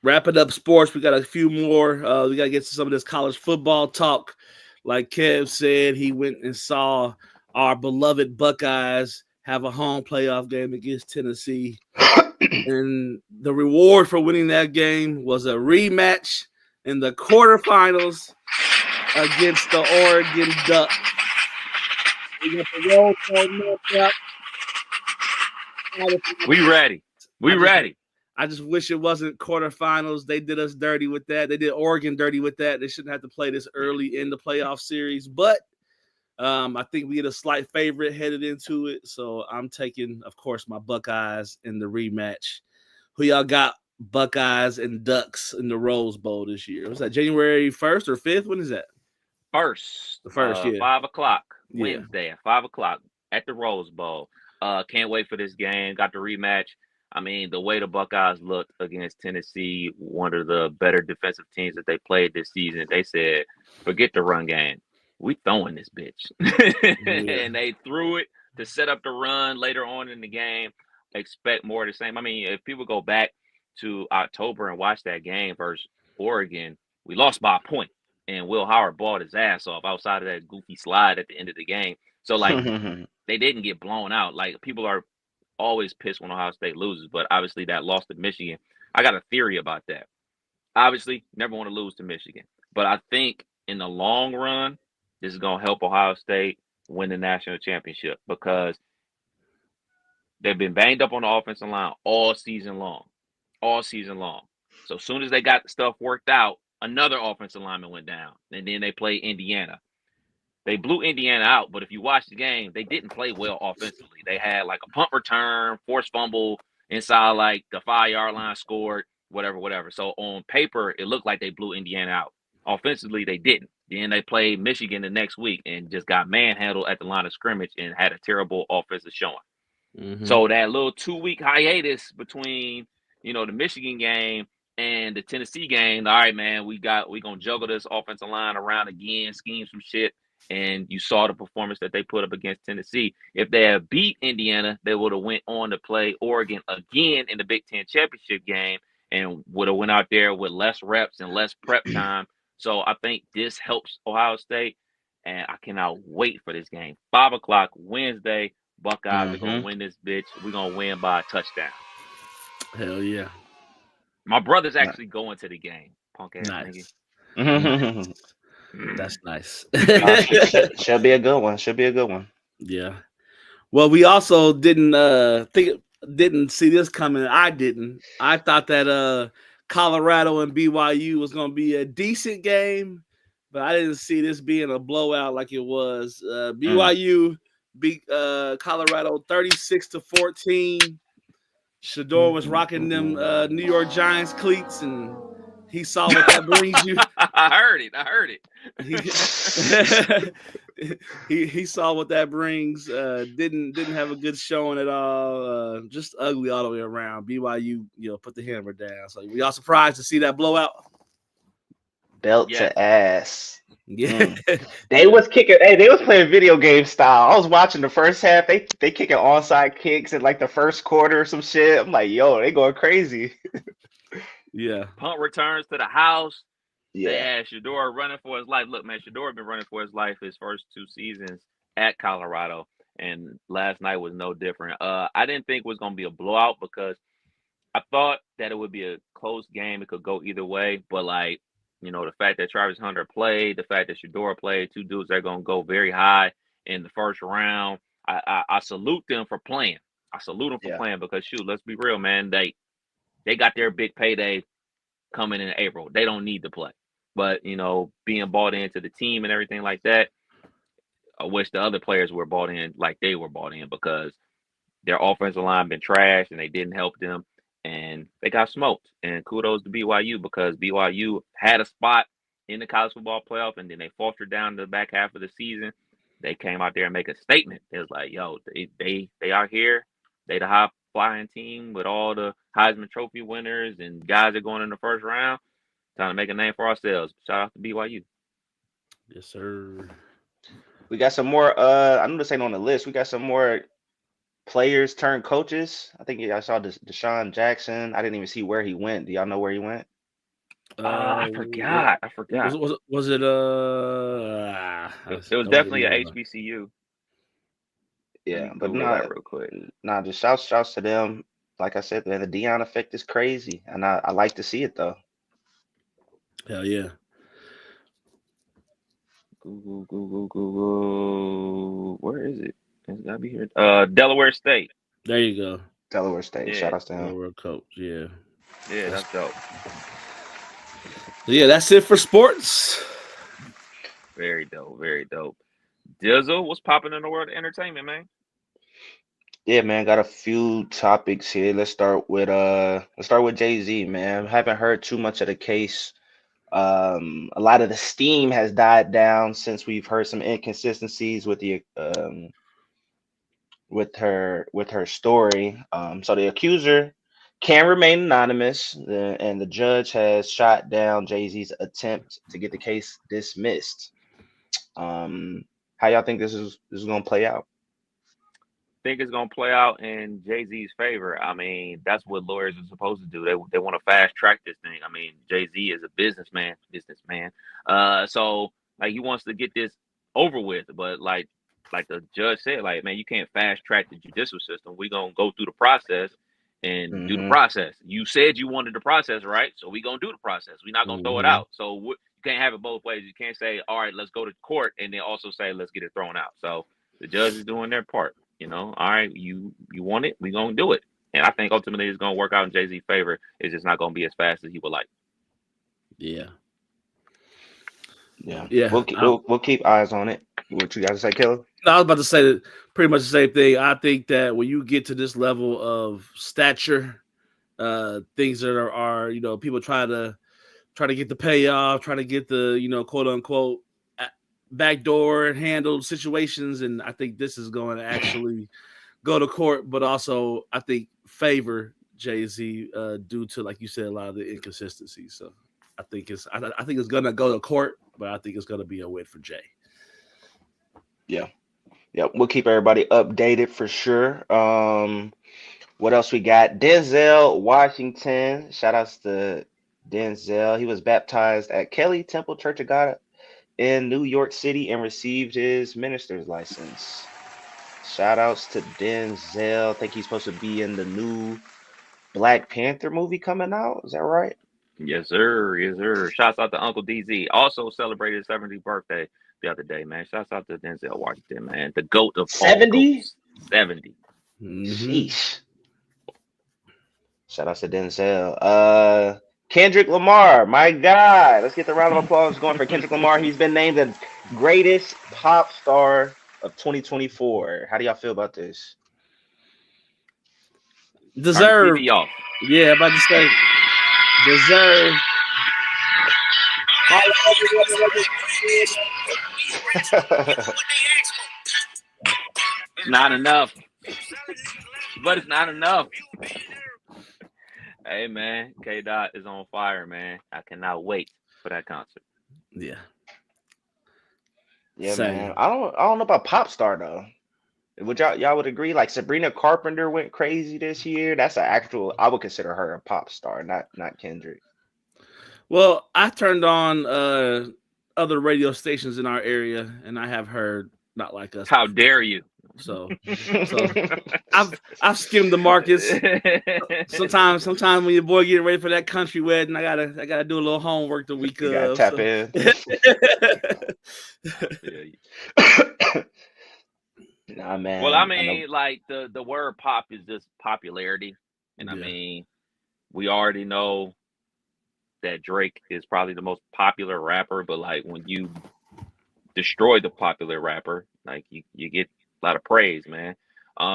Wrapping up sports, we got a few more. We got to get to some of this college football talk. Like Kev said, he went and saw our beloved Buckeyes have a home playoff game against Tennessee. And the reward for winning that game was a rematch in the quarterfinals against the Oregon Ducks. We got the roll call matchup. We ready. We ready. I just wish it wasn't quarterfinals. They did us dirty with that. They did Oregon dirty with that. They shouldn't have to play this early in the playoff series. But I think we get a slight favorite headed into it. So I'm taking, of course, my Buckeyes in the rematch. Who y'all got? Buckeyes and Ducks in the Rose Bowl this year. Was that January 1st or 5th? When is that? First. The first, yeah. 5 o'clock Wednesday at 5 o'clock at the Rose Bowl. Can't wait for this game. Got the rematch. I mean, the way the Buckeyes looked against Tennessee, one of the better defensive teams that they played this season, they said, forget the run game. We throwing this bitch. And they threw it to set up the run later on in the game. Expect more of the same. I mean, if people go back to October and watch that game versus Oregon, we lost by a point. And Will Howard balled his ass off outside of that goofy slide at the end of the game. So, like, they didn't get blown out. Like, people are always pissed when Ohio State loses, but obviously that loss to Michigan, I got a theory about that. Obviously, never want to lose to Michigan, but I think in the long run, this is going to help Ohio State win the national championship, because they've been banged up on the offensive line all season long. So as soon as they got stuff worked out, another offensive lineman went down, and then they played Indiana. They blew Indiana out, but if you watch the game, they didn't play well offensively. They had like a punt return, forced fumble inside like the 5-yard line, scored, whatever. So on paper, it looked like they blew Indiana out. Offensively, they didn't. Then they played Michigan the next week and just got manhandled at the line of scrimmage and had a terrible offensive showing. So that little 2-week hiatus between, you know, the Michigan game and the Tennessee game, all right, man, we gonna juggle this offensive line around again, scheme some shit. And you saw the performance that they put up against Tennessee. If they had beat Indiana, they would have went on to play Oregon again in the Big Ten championship game and would have went out there with less reps and less prep time. So I think this helps Ohio State, and I cannot wait for this game. 5 o'clock Wednesday, Buckeyes are going to win this bitch. We're going to win by a touchdown. Hell yeah. My brother's actually going to the game. Punk ass nigga. That's nice. Should be a good one. Yeah. Well, we also didn't see this coming. I didn't. I thought that Colorado and BYU was going to be a decent game, but I didn't see this being a blowout like it was. BYU beat Colorado 36-14. Shador was rocking them New York Giants cleats, and he saw what that brings you. I heard it. he saw what that brings. Didn't have a good showing at all. Just ugly all the way around. BYU, put the hammer down. So we all surprised to see that blowout. Belt Yes. to ass. Yeah, They was kicking. Hey, they was playing video game style. I was watching the first half. They kicking onside kicks in like the first quarter or some shit. I'm like, yo, they going crazy. yeah. Punt returns to the house. They Yeah, had Shador running for his life. Look, man, Shador been running for his life his first 2 seasons at Colorado, and last night was no different. I didn't think it was going to be a blowout because I thought that it would be a close game. It could go either way, but the fact that Travis Hunter played, the fact that Shador played, 2 dudes that are going to go very high in the first round. I salute them for playing. I salute them for yeah, playing because shoot, let's be real, man. They got their big payday coming in April. They don't need to play. But, being bought into the team and everything like that, I wish the other players were bought in like they were bought in because their offensive line been trashed and they didn't help them and they got smoked. And kudos to BYU because BYU had a spot in the college football playoff and then they faltered down to the back half of the season. They came out there and make a statement. It was like, yo, they are here. They the high flying team with all the Heisman Trophy winners and guys that are going in the first round. Time to make a name for ourselves. Shout out to BYU. Yes, sir. we got some more. I know this ain't on the list. We got some more players turned coaches. I think I saw Deshaun Jackson. I didn't even see where he went. Do y'all know where he went? I forgot. Was it? It was definitely a HBCU. Yeah, but Google that real quick. just shouts to them. Like I said, man, the Deion effect is crazy, and I like to see it though. Hell yeah. Google. Where is it? It's gotta be here. Delaware State. There you go. Delaware State. Yeah. Shout outs to him. Delaware coach. Yeah. Yeah, that's dope. So yeah, that's it for sports. Very dope. Very dope. Dizzle, what's popping in the world of entertainment, man? Yeah, man, got a few topics here. Let's start with Jay-Z, man. Haven't heard too much of the case. A lot of the steam has died down since we've heard some inconsistencies with the with her story. So the accuser can remain anonymous, and the judge has shot down Jay-Z's attempt to get the case dismissed. How y'all think this is gonna play out? Think it's gonna play out in Jay-Z's favor. I mean, that's what lawyers are supposed to do. They want to fast track this thing. I mean, Jay-Z is a businessman. So he wants to get this over with. But like the judge said, man, you can't fast track the judicial system. We're gonna go through the process and do the process. You said you wanted the process, right? So we're gonna do the process. We're not gonna throw it out. So you can't have it both ways. You can't say, all right, let's go to court, and then also say, let's get it thrown out. So the judge is doing their part. All right, you want it, we're going to do it. And I think ultimately it's going to work out in Jay-Z's favor. It's just not going to be as fast as he would like. Yeah. We'll keep eyes on it. What you guys say, Killer? I was about to say that pretty much the same thing. I think that when you get to this level of stature, things that are people try to get the payoff, try to get the quote unquote backdoor handled situations, and I think this is going to actually go to court, but also I think favor Jay-Z due to, like you said, a lot of the inconsistencies. So I think it's going to go to court, but I think it's going to be a win for Jay. Yeah, we'll keep everybody updated for sure. What else we got? Denzel Washington. Shout outs to Denzel. He was baptized at Kelly Temple Church of God in New York City and received his minister's license. Shout outs to Denzel. I think he's supposed to be in the new Black Panther movie coming out. Is that right? Yes, sir. Yes, sir. Shouts out to Uncle DZ. Also celebrated his 70th birthday the other day, man. Shouts out to Denzel Washington, man. The GOAT of 70? 70. Sheesh. Shout out to Denzel. Kendrick Lamar, my God. Let's get the round of applause going for Kendrick Lamar. He's been named the greatest pop star of 2024. How do y'all feel about this? Deserve. Yeah, I'm about to say deserve. It's not enough. But it's not enough. Hey man, K Dot is on fire, man. I cannot wait for that concert. Yeah. Yeah, Same. man. I don't know about pop star though. Would y'all would agree? Like Sabrina Carpenter went crazy this year. That's an actual. I would consider her a pop star, not Kendrick. Well, I turned on other radio stations in our area, and I have heard Not Like Us. How dare you? So I've skimmed the markets. Sometimes when your boy getting ready for that country wedding, I gotta do a little homework the week You gotta of. tap in. Nah, man. Well, I mean, like the word pop is just popularity, and I Yeah. mean, we already know that Drake is probably the most popular rapper, but like when you destroy the popular rapper, like you get a lot of praise, man.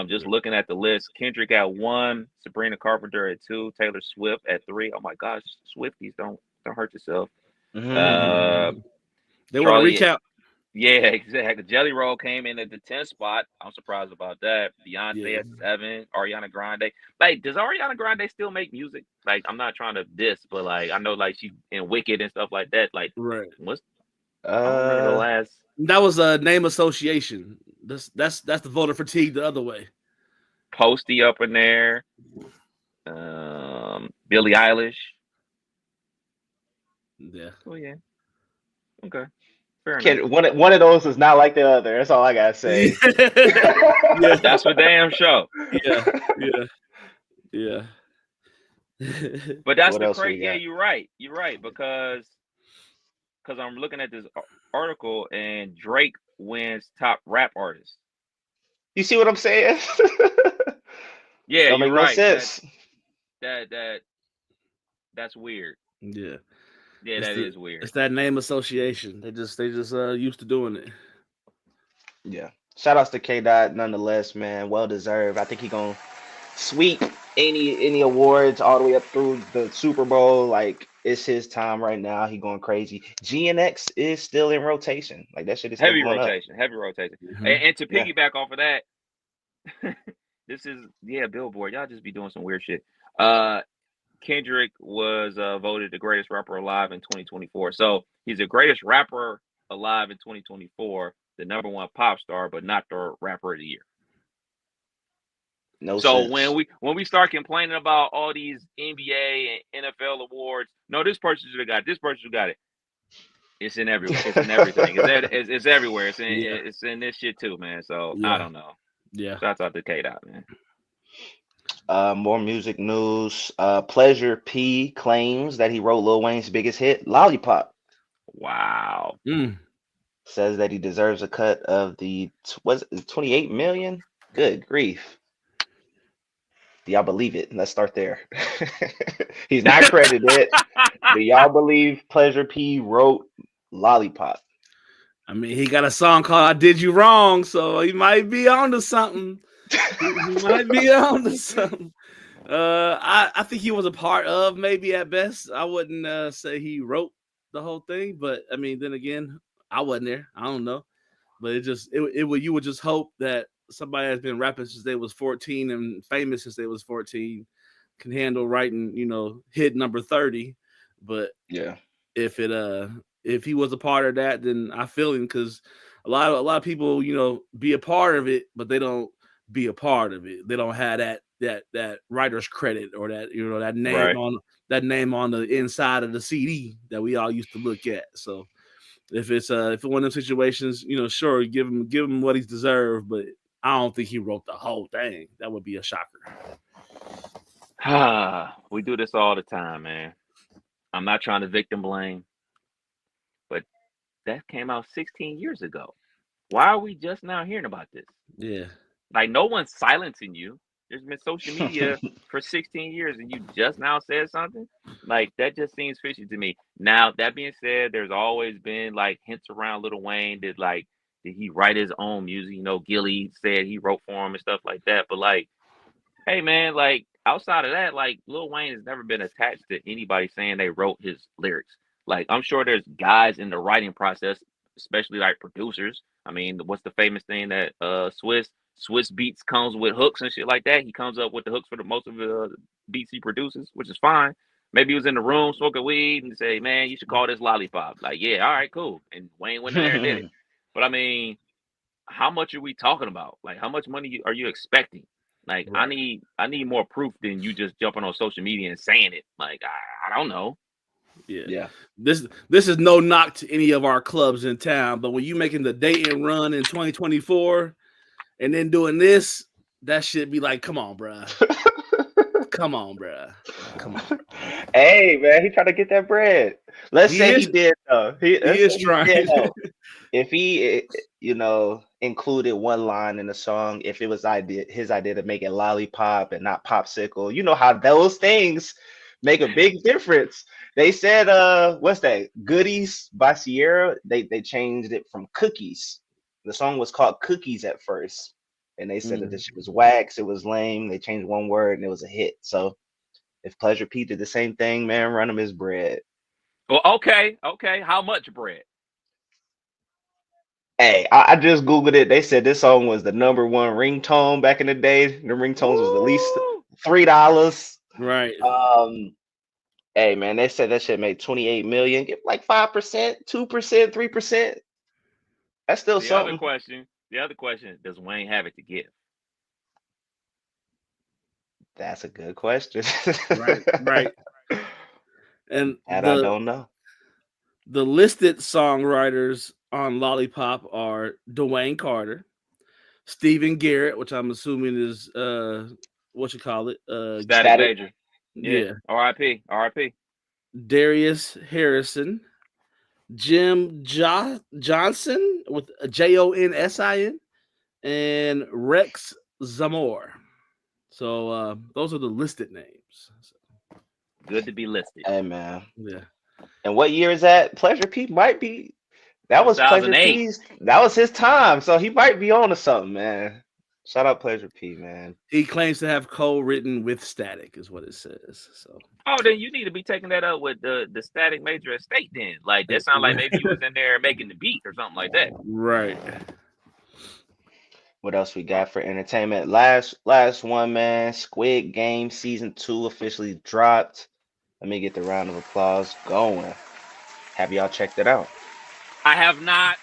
Just looking at the list, Kendrick at 1, Sabrina Carpenter at 2, Taylor Swift at 3. Oh my gosh, Swifties, don't hurt yourself. They want to Charlie- recap. Yeah, exactly. Jelly Roll came in at the 10th spot. I'm surprised about that. Beyonce at 7, Ariana Grande. Like, does Ariana Grande still make music? Like, I'm not trying to diss, but like, I know like she in Wicked and stuff like that. Like, Right. what's I don't remember the last. That was a name association. That's the voter fatigue the other way. Posty up in there. Billie Eilish. Yeah. Oh yeah. Okay. Fair Kid, enough. one of those is not like the other. That's all I gotta say. Yeah. That's for damn sure. Yeah. But that's What the else we crazy. Yeah, got? you're right. You're right because I'm looking at this article and Drake wins top rap artist. You see what I'm saying? Yeah, Don't you're make no right. sense. That's weird. Yeah. Yeah, It's that the- is weird. It's that name association. They just used to doing it. Yeah. Shout outs to K Dot nonetheless, man. Well deserved. I think he gonna sweep any awards all the way up through the Super Bowl. Like it's his time right now. He going crazy. GNX is still in rotation. Like that shit is still Heavy going up. rotation. Mhm. And to Yeah. piggyback off of that, this is Billboard. Y'all just be doing some weird shit. Kendrick was voted the greatest rapper alive in 2024. So he's the greatest rapper alive in 2024, the number 1 pop star, but not the rapper of the year. No So sense. when we start complaining about all these NBA and NFL awards, no, this person should have got it. This person should have got it. It's in everywhere. It's in everything. It's everywhere. It's in this shit too, man. So Yeah. I don't know. Yeah. Shouts out to K-Dot, man. More music news. Pleasure P claims that he wrote Lil Wayne's biggest hit, Lollipop. Wow. Says that he deserves a cut of the 28 million. Good grief. Do y'all believe it? Let's start there. He's not credited. Do y'all believe Pleasure P wrote Lollipop? I mean, he got a song called "I Did You Wrong," so he might be onto something. He might be onto something. I think he was a part of, maybe at best. I wouldn't say he wrote the whole thing, but I mean, then again, I wasn't there. I don't know, but you would just hope that somebody that's been rapping since they was 14 and famous since they was 14 can handle writing, hit number 30. But Yeah. if he was a part of that, then I feel him, because a lot of people, be a part of it, but they don't be a part of it. They don't have that writer's credit or that that name Right. on the inside of the CD that we all used to look at. So if it's one of them situations, sure, give him what he's deserved, but I don't think he wrote the whole thing. That would be a shocker. We do this all the time, man. I'm not trying to victim blame, but that came out 16 years ago. Why are we just now hearing about this? Yeah. Like, no one's silencing you. There's been social media for 16 years and you just now said something? Like, that just seems fishy to me. Now, that being said, there's always been like hints around Lil Wayne did he write his own music? Gilly said he wrote for him and stuff like that. But like, hey man, like outside of that, like Lil Wayne has never been attached to anybody saying they wrote his lyrics. Like I'm sure there's guys in the writing process, especially like producers. I mean, what's the famous thing that Swiss Beats comes with hooks and shit like that? He comes up with the hooks for the most of the beats he produces, which is fine. Maybe he was in the room smoking weed and say, "Man, you should call this lollipop." Like, yeah, all right, cool. And Wayne went in there and did it. But I mean, how much are we talking about? Like, how much money are you expecting? Like, Right. I need more proof than you just jumping on social media and saying it. Like, I don't know. Yeah. Yeah. This is no knock to any of our clubs in town, but when you making the Dayton run in 2024 and then doing this, that should be like, come on, bruh. Come on, bruh. Come on. Bruh. Hey man, he trying to get that bread. Let's He say he is did though. he Let's is say he trying. did though. If he, included one line in the song, if it was his idea to make it lollipop and not popsicle, you know how those things make a big difference. They said, what's that? Goodies by Sierra. They changed it from cookies. The song was called Cookies at first, and they said that this shit was wax. It was lame. They changed one word, and it was a hit. So if Pleasure P did the same thing, man, run him his bread. Well, okay. How much bread? Hey, I just Googled it. They said this song was the #1 ringtone back in the day. The ringtones was at least Woo! $3. Right. Um, hey man, they said that shit made 28 million. Give like 5%, 2%, 3%. That's still The other something. question, does Wayne have it to give? That's a good question. Right. And That I don't know. the listed songwriters on Lollipop are Dwayne Carter, Stephen Garrett, which I'm assuming is what you call it, Static Static. Major. Yeah. yeah, R.I.P. R.I.P. Darius Harrison, Jim Johnson with a Jonsin, and Rex Zamor. So those are the listed names. So, Good to be listed. Hey man. yeah. And what year is that? Pleasure P might be. That was Pleasure 2008. P's. That was his time, so he might be on to something, man. Shout out Pleasure P, man. He claims to have co-written with Static, is what it says. So, Oh, then you need to be taking that up with the Static Major Estate. Then, like that sounds like maybe you was in there making the beat or something like that. right. What else we got for entertainment? Last one, man. Squid Game season 2 officially dropped. Let me get the round of applause going. Have y'all checked it out? I have not.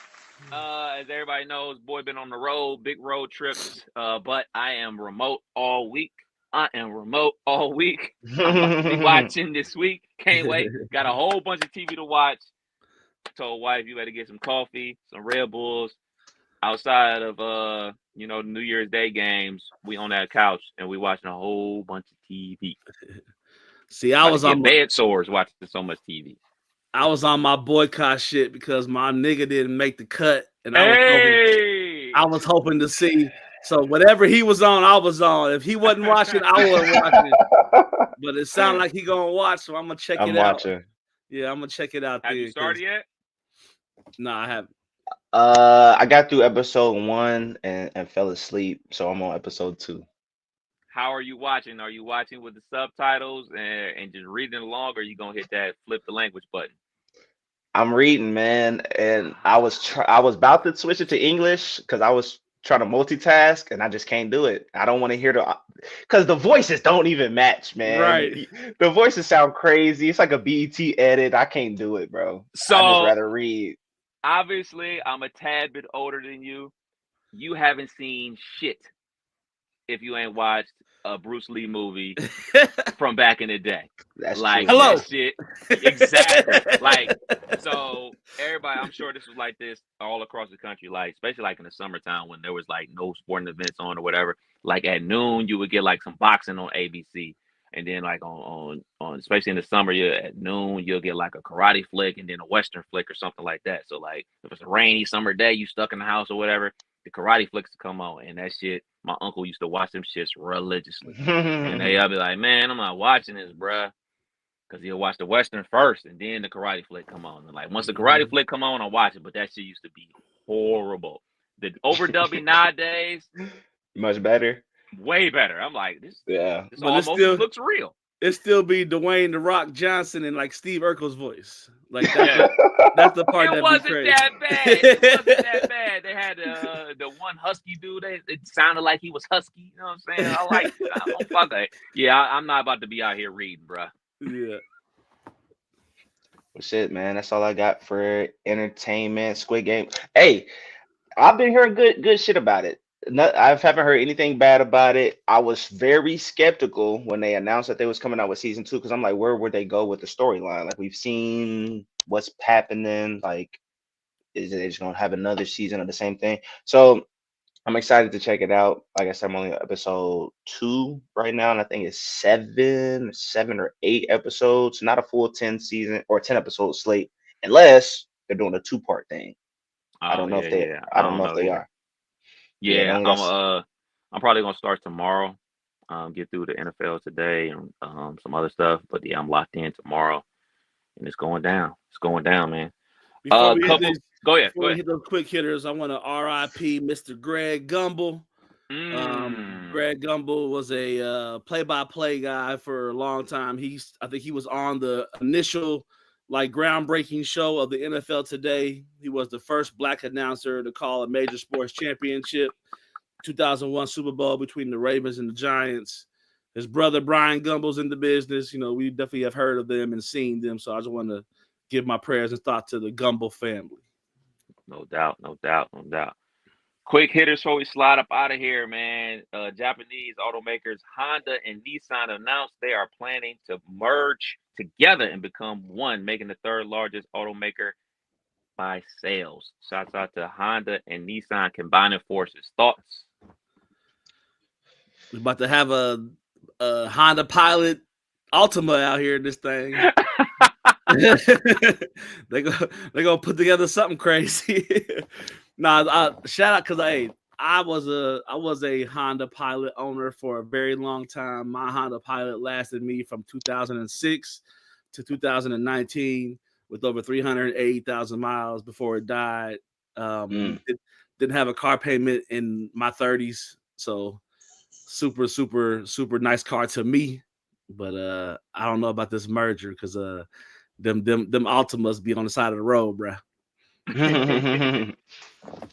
As everybody knows, boy been on the road, big road trips. But I am remote all week. I'm about to be watching this week. Can't wait. Got a whole bunch of TV to watch. Told wife you better get some coffee, some Red Bulls. Outside of the New Year's Day games, we on that couch and we watching a whole bunch of TV. See, I was on bed sores watching so much TV. I was on my boycott shit because my nigga didn't make the cut, and I was hoping to see. So whatever he was on, I was on. If he wasn't watching, I wasn't watching. But it sounded like he gonna watch, so I'm gonna check it out. Watching. Yeah, I'm gonna check it out. Have you started yet? No, I haven't. I got through episode 1 and fell asleep, so I'm on episode 2. How are you watching? Are you watching with the subtitles and just reading along, or are you gonna hit that flip the language button? I'm reading, man, and I was about to switch it to English because I was trying to multitask, and I just can't do it. I don't want to hear because the voices don't even match, man. Right. The voices sound crazy. It's like a BET edit. I can't do it, bro. So I just rather read. Obviously, I'm a tad bit older than you. You haven't seen shit if you ain't watched a Bruce Lee movie from back in the day. That's like true. Hello. That shit. Exactly. Like, so everybody, I'm sure this was like this all across the country, like especially like in the summertime when there was like no sporting events on or whatever. Like at noon, you would get like some boxing on ABC. And then like on especially in the summer, at noon, you'll get like a karate flick and then a Western flick or something like that. So like if it's a rainy summer day, you stuck in the house or whatever, the karate flicks to come on. And that shit, my uncle used to watch them shits religiously. And I'll be like, man, I'm not watching this, bruh. Because he'll watch the Western first and then the karate flick come on. And like once the karate flick come on, I'll watch it. But that shit used to be horrible. The overdubbing nowadays, Much better. way better. I'm like, this Yeah. this But it almost still looks real. it still be Dwayne the Rock Johnson and like Steve Urkel's voice. Like that's the part It that wasn't be crazy. that bad. It wasn't that bad. They had the one husky dude. It sounded like he was husky. You know what I'm saying? I like. I don't fuck it. Yeah, I'm not about to be out here reading, bro. Yeah. Well, shit, man. That's all I got for entertainment. Squid Game. Hey, I've been hearing good shit about it. I haven't heard anything bad about it. I was very skeptical when they announced that they was coming out with season 2 because I'm like, where would they go with the storyline? Like we've seen what's happening. Like, is they just gonna have another season of the same thing? So I'm excited to check it out. Like I said, I'm only on episode 2 right now, and I think it's seven or 8 episodes. Not a full 10 season or 10 episode slate, unless they're doing a 2-part thing. I don't know if they. I don't know if they are. Yeah, I'm probably gonna start tomorrow. Get through the NFL today and some other stuff. But yeah, I'm locked in tomorrow, and it's going down. It's going down, man. Before we Go ahead. Before we hit those quick hitters, I want to RIP Mr. Greg Gumbel. Greg Gumbel was a play-by-play guy for a long time. I think he was on the initial like groundbreaking show of the NFL Today. He was the first black announcer to call a major sports championship, 2001 Super Bowl between the Ravens and the Giants. His brother Brian Gumbel's in the business. You know, we definitely have heard of them and seen them. So I just want to give my prayers and thoughts to the Gumbel family. No doubt. Quick hitters before we slide up out of here, man. Japanese automakers Honda and Nissan announced they are planning to merge together and become one, making the third largest automaker by sales. Shouts out to Honda and Nissan combining forces. Thoughts? We're about to have a Honda Pilot Altima out here in this thing. They're gonna put together something crazy. Shout out because I was a Honda Pilot owner for a very long time. My Honda Pilot lasted me from 2006 to 2019 with over 380,000 miles before it died. It didn't have a car payment in my 30s, so super nice car to me. But I don't know about this merger because them Altimas be on the side of the road, bruh.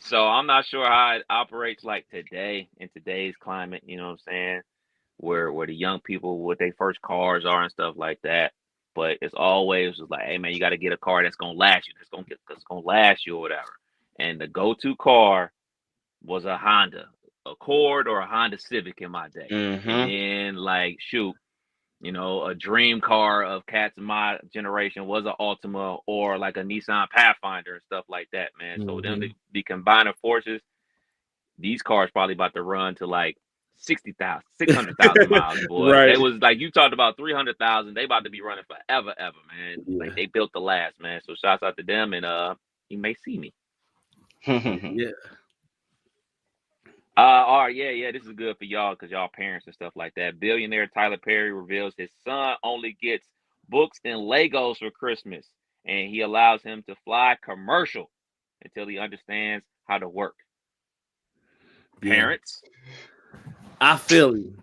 So I'm not sure how it operates like today in today's climate, you know what I'm saying? Where the young people what their first cars are and stuff like that. But it's always just like, hey man, you got to get a car that's gonna last you, that's gonna last you or whatever. And the go-to car was a Honda Accord or a Honda Civic in my day. And then like shoot, you know, a dream car of cats in my generation was an Altima or like a Nissan Pathfinder and stuff like that, man. So them the combining forces, these cars probably about to run to like 60,000, 600,000 miles, boy. Right. They was like you talked about 300,000. They about to be running forever, man. Yeah. Like they built the last, man. So shouts out to them, and you may see me. Yeah. All right, yeah, this is good for y'all because y'all parents and stuff like that. Billionaire Tyler Perry reveals his son only gets books and Legos for Christmas, and he allows him to fly commercial until he understands how to work. Parents, I feel you.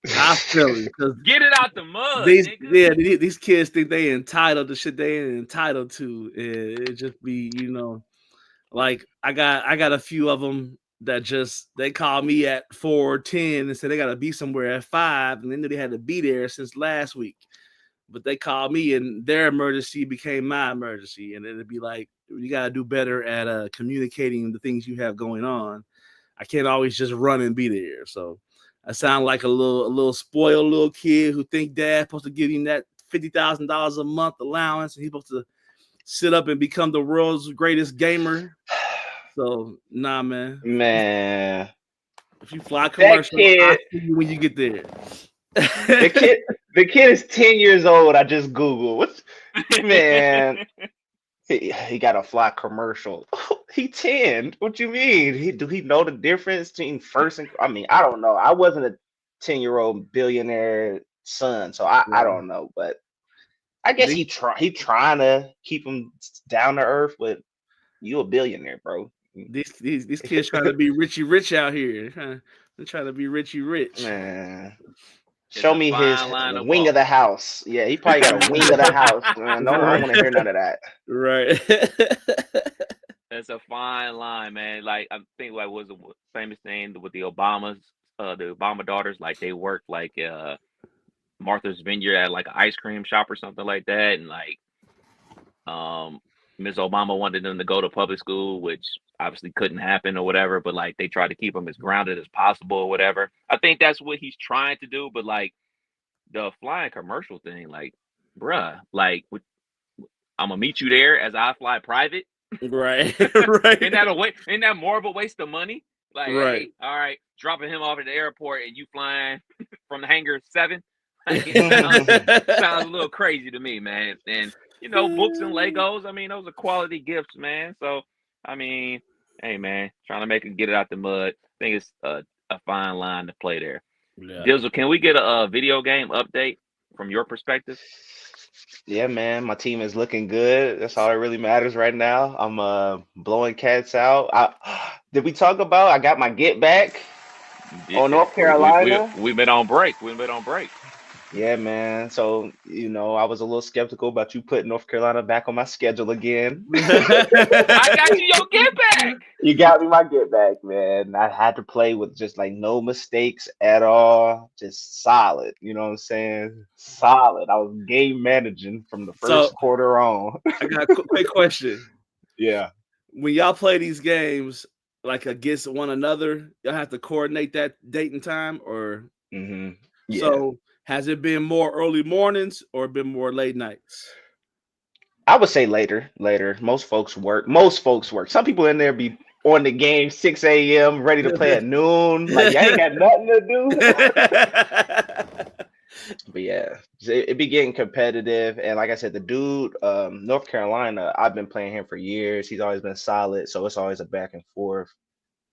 Get it out the mud. These kids think they entitled to shit they ain't entitled to. It just be, you know, like I got a few of them that just they call me at 4:10 and said they gotta be somewhere at 5, and then they had to be there since last week. But they called me and their emergency became my emergency, and it'd be like you gotta do better at communicating the things you have going on. I can't always just run and be there. So I sound like a little spoiled little kid who think dad's supposed to give him that $50,000 a month allowance, and he's supposed to sit up and become the world's greatest gamer. So nah, man. If you fly commercial, I'll see you when you get there. The kid is 10 years old. I just Googled. Man? He got to fly commercial. He 10. What you mean? Do he know the difference between first and? I mean, I don't know. I wasn't a 10-year-old billionaire son, so I don't know. But I guess he trying to keep him down to earth. But you a billionaire, bro. These kids trying to be Richie Rich out here. They're trying to be Richie Rich. Man. It's Show a me his fine line to wing of walk. the house. Yeah, he probably got a wing of the house. Man. No, I don't want to hear none of that. Right. It's a fine line, man. Like I think like was a famous thing with the Obamas, the Obama daughters. Like they worked like Martha's Vineyard at like an ice cream shop or something like that, and like Ms. Obama wanted them to go to public school, which obviously couldn't happen or whatever. But like they tried to keep them as grounded as possible or whatever. I think that's what he's trying to do. But like the flying commercial thing, like, bruh, like I'm gonna meet you there as I fly private. Right. Right. Ain't that more of a waste of money? Like, Right. hey, all right, dropping him off at the airport and you flying from the hangar 7. Like, it sounds a little crazy to me, man. And books and Legos. I mean, those are quality gifts, man. So, I mean, hey, man, trying to make it get it out the mud. I think it's a fine line to play there. Yeah. Dizzle, can we get a video game update from your perspective? Yeah, man, my team is looking good. That's all that really matters right now. I'm blowing cats out. Did we talk about I got my get back on North Carolina? We've been on break. Yeah, man. So, I was a little skeptical about you putting North Carolina back on my schedule again. I got you your get back. You got me my get back, man. I had to play with just like no mistakes at all. Just solid. You know what I'm saying? Solid. I was game managing from the first quarter on. I got a quick question. Yeah. When y'all play these games like against one another, y'all have to coordinate that date and time, or Yeah. So has it been more early mornings or been more late nights? I would say later. Most folks work. Some people in there be on the game 6 a.m. ready to play at noon. Like, you ain't got nothing to do. But yeah, it be getting competitive. And like I said, the dude, North Carolina, I've been playing him for years. He's always been solid. So it's always a back and forth.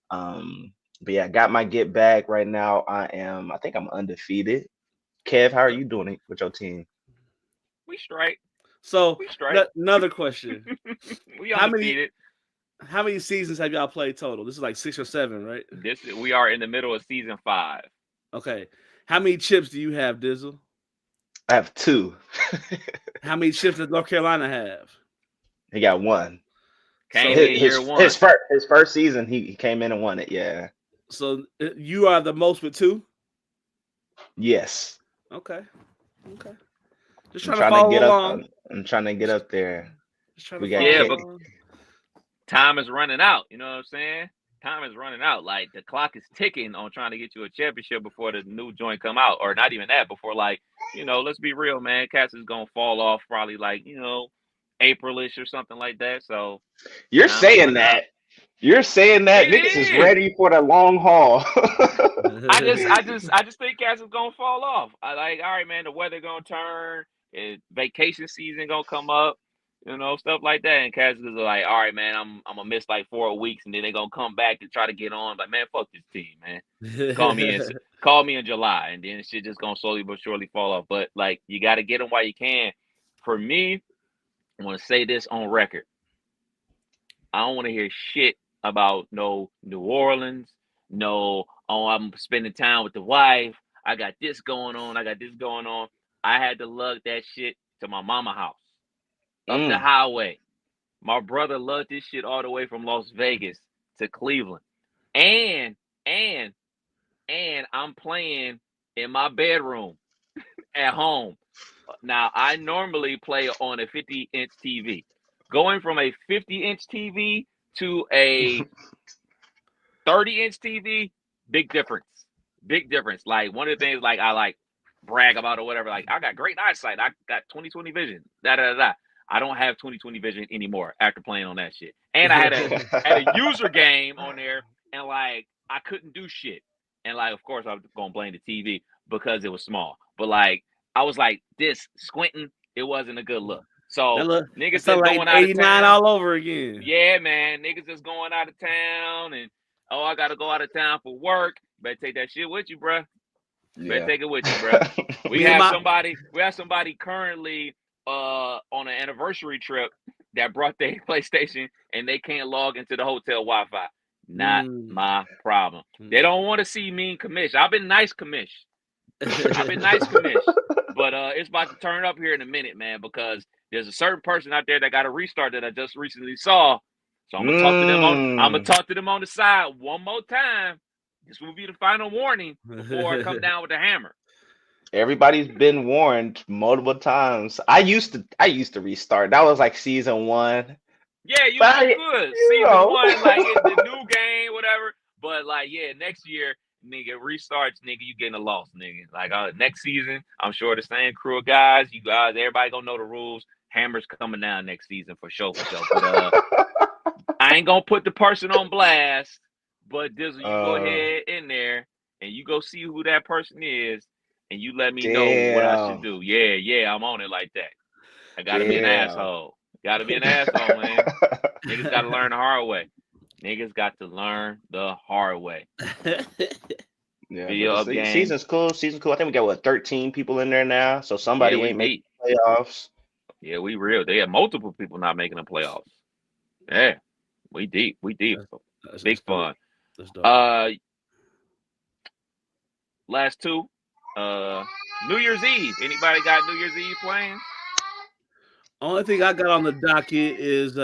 But yeah, got my get back right now. I think I'm undefeated. Kev, how are you doing it with your team? We straight. So We straight. Another question. We undefeated. How many seasons have y'all played total? This is like 6 or 7, right? We are in the middle of season 5. Okay. How many chips do you have, Dizzle? I have 2. How many chips does North Carolina have? He got 1. Came in year 1. His first season, he came in and won it. Yeah. So you are the most with 2? Yes. Okay. Just trying to follow along. I'm trying to get up there. But time is running out. You know what I'm saying? Time is running out. Like the clock is ticking on trying to get you a championship before the new joint come out, or not even that. Before let's be real, man. Cats is gonna fall off probably Aprilish or something like that. So you're saying that. You're saying that niggas is ready for the long haul. I just think cats is gonna fall off. All right, man, the weather gonna turn, vacation season gonna come up, stuff like that. And cats is like, all right, man, I'm gonna miss like 4 weeks, and then they're gonna come back to try to get on. Like, man, fuck this team, man. Call me in July, and then shit just gonna slowly but surely fall off. But like, you got to get them while you can. For me, I want to say this on record. I don't want to hear shit about no New Orleans, no, I'm spending time with the wife. I got this going on. I had to lug that shit to my mama house up the highway. My brother lugged this shit all the way from Las Vegas to Cleveland. And I'm playing in my bedroom at home. Now, I normally play on a 50-inch TV. Going from a 50-inch TV to a 30-inch TV, big difference. Like, one of the things I brag about or whatever, like, I got great eyesight. I got 20/20 vision. I don't have 20/20 vision anymore after playing on that shit. And I had a user game on there, and like I couldn't do shit. And like, of course, I was gonna blame the TV because it was small. But like, I was like this squinting. It wasn't a good look. So niggas just like going out of 89 town all over again. Yeah, man, niggas just going out of town, and I gotta go out of town for work. Better take that shit with you, bro. Better take it with you, bro. We have somebody currently on an anniversary trip that brought their PlayStation, and they can't log into the hotel Wi-Fi. Not my problem. They don't want to see me and Commish. I've been nice, Commish. I've been nice, commish. But it's about to turn up here in a minute, man, because there's a certain person out there that got a restart that I just recently saw. So I'm gonna talk to them on the side one more time. This will be the final warning before I come down with the hammer. Everybody's been warned multiple times. I used to restart. That was like season 1. Yeah, you But good. Season 1, like it's the new game, whatever. But like, yeah, next year, nigga, restarts, nigga, you getting a loss, nigga. Like next season, I'm sure the same crew of guys, you guys, everybody gonna know the rules. Hammer's coming down next season for sure, for sure. But I ain't gonna put the person on blast, but Dizzle, you go ahead in there and you go see who that person is, and you let me know what I should do. Yeah, I'm on it like that. I gotta be an asshole. Gotta be an asshole, man. Niggas gotta learn the hard way. Niggas got to learn the hard way. Yeah, season's cool. Season's cool. I think we got 13 people in there now. So somebody ain't making playoffs. Yeah, we real. They have multiple people not making the playoffs. Yeah, we deep. That's big fun. Last two. New Year's Eve. Anybody got New Year's Eve plans? Only thing I got on the docket is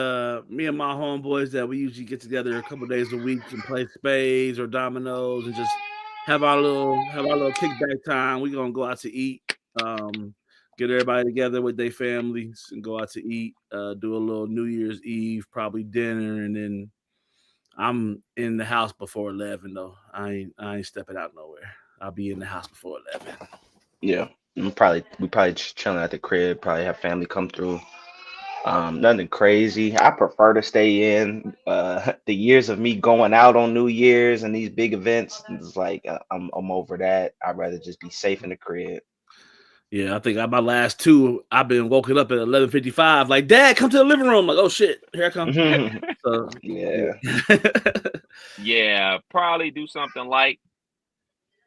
me and my homeboys that we usually get together a couple days a week and play spades or dominoes and just have our little kickback time. We're gonna go out to eat, get everybody together with their families and go out to eat, do a little New Year's Eve, probably dinner, and then I'm in the house before 11 though. I ain't stepping out nowhere. I'll be in the house before 11. Yeah. We probably just chilling at the crib, probably have family come through. Nothing crazy. I prefer to stay in. The years of me going out on New Year's and these big events, it's like I'm over that. I'd rather just be safe in the crib. Yeah, I think my last two, I've been woken up at 11:55. Like, Dad, come to the living room. Like, oh shit, here I come. So, yeah, probably do something light,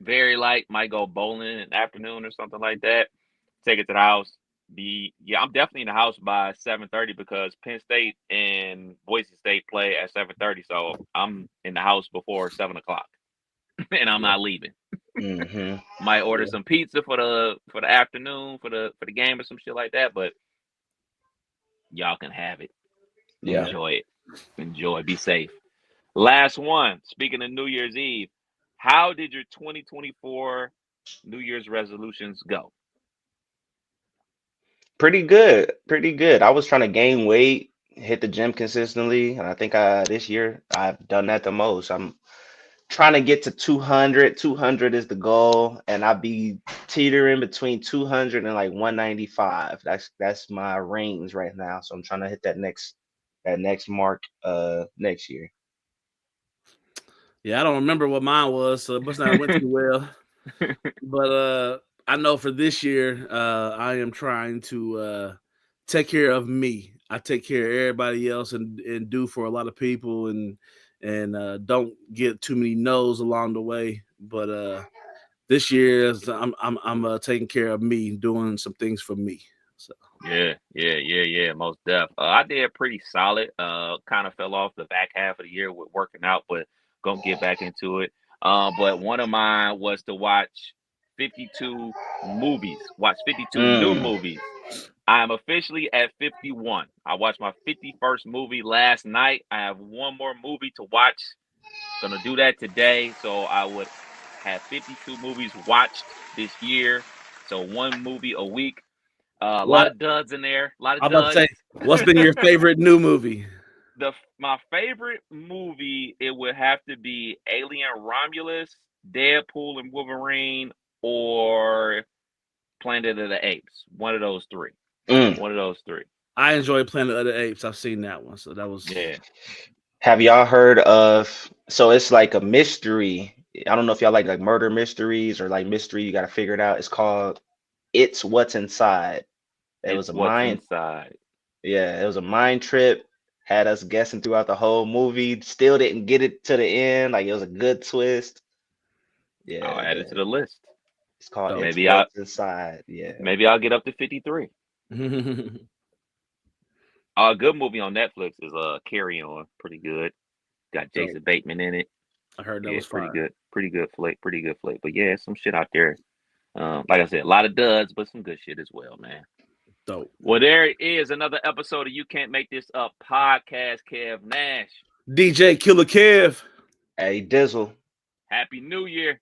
very light. Might go bowling in the afternoon or something like that. Take it to the house. I'm definitely in the house by 7:30 because Penn State and Boise State play at 7:30. So I'm in the house before 7 o'clock, and I'm not leaving. Might order some pizza for the afternoon for the game or some shit like that, but y'all can have it. Yeah. Enjoy. Be safe. Last one. Speaking of New Year's Eve, how did your 2024 New Year's resolutions go? Pretty good. I was trying to gain weight, hit the gym consistently, and I think this year I've done that the most. I'm trying to get to 200. 200 is the goal, and I'll be teetering between 200 and like 195. That's my range right now. So I'm trying to hit that next mark next year. Yeah, I don't remember what mine was, so it must not have went too well. But I know for this year, I am trying to take care of me. I take care of everybody else and do for a lot of people and don't get too many no's along the way. But this year, I'm taking care of me, doing some things for me. So Yeah, most def. I did pretty solid. Kind of fell off the back half of the year with working out, but gonna get back into it. But one of mine was to watch 52 movies. Watch 52 new movies. I am officially at 51. I watched my 51st movie last night. I have one more movie to watch. Gonna do that today. So I would have 52 movies watched this year. So one movie a week. A lot of duds in there. A lot of duds. I'm about to say, what's been your favorite new movie? My favorite movie, it would have to be Alien Romulus, Deadpool and Wolverine, or Planet of the Apes. One of those three. One of those three. I enjoy Planet of the Apes. I've seen that one, so that was Have y'all heard of? So it's like a mystery. I don't know if y'all like murder mysteries or like mystery. You got to figure it out. It's called It's What's Inside. It was a mind trip. Had us guessing throughout the whole movie. Still didn't get it to the end. Like it was a good twist. Yeah, I'll add it to the list. It's called So It's What's Inside. Yeah. Maybe I'll get up to 53. A good movie on Netflix is Carry On. Pretty good. Got Jason Bateman in it. I heard that was pretty good. Pretty good flick. But yeah, some shit out there Like I said, a lot of duds, but some good shit as well, man. Dope. Well, there is another episode of You Can't Make This Up podcast. Kev Nash. DJ Killer Kev. Hey, Dizzle. Happy New Year.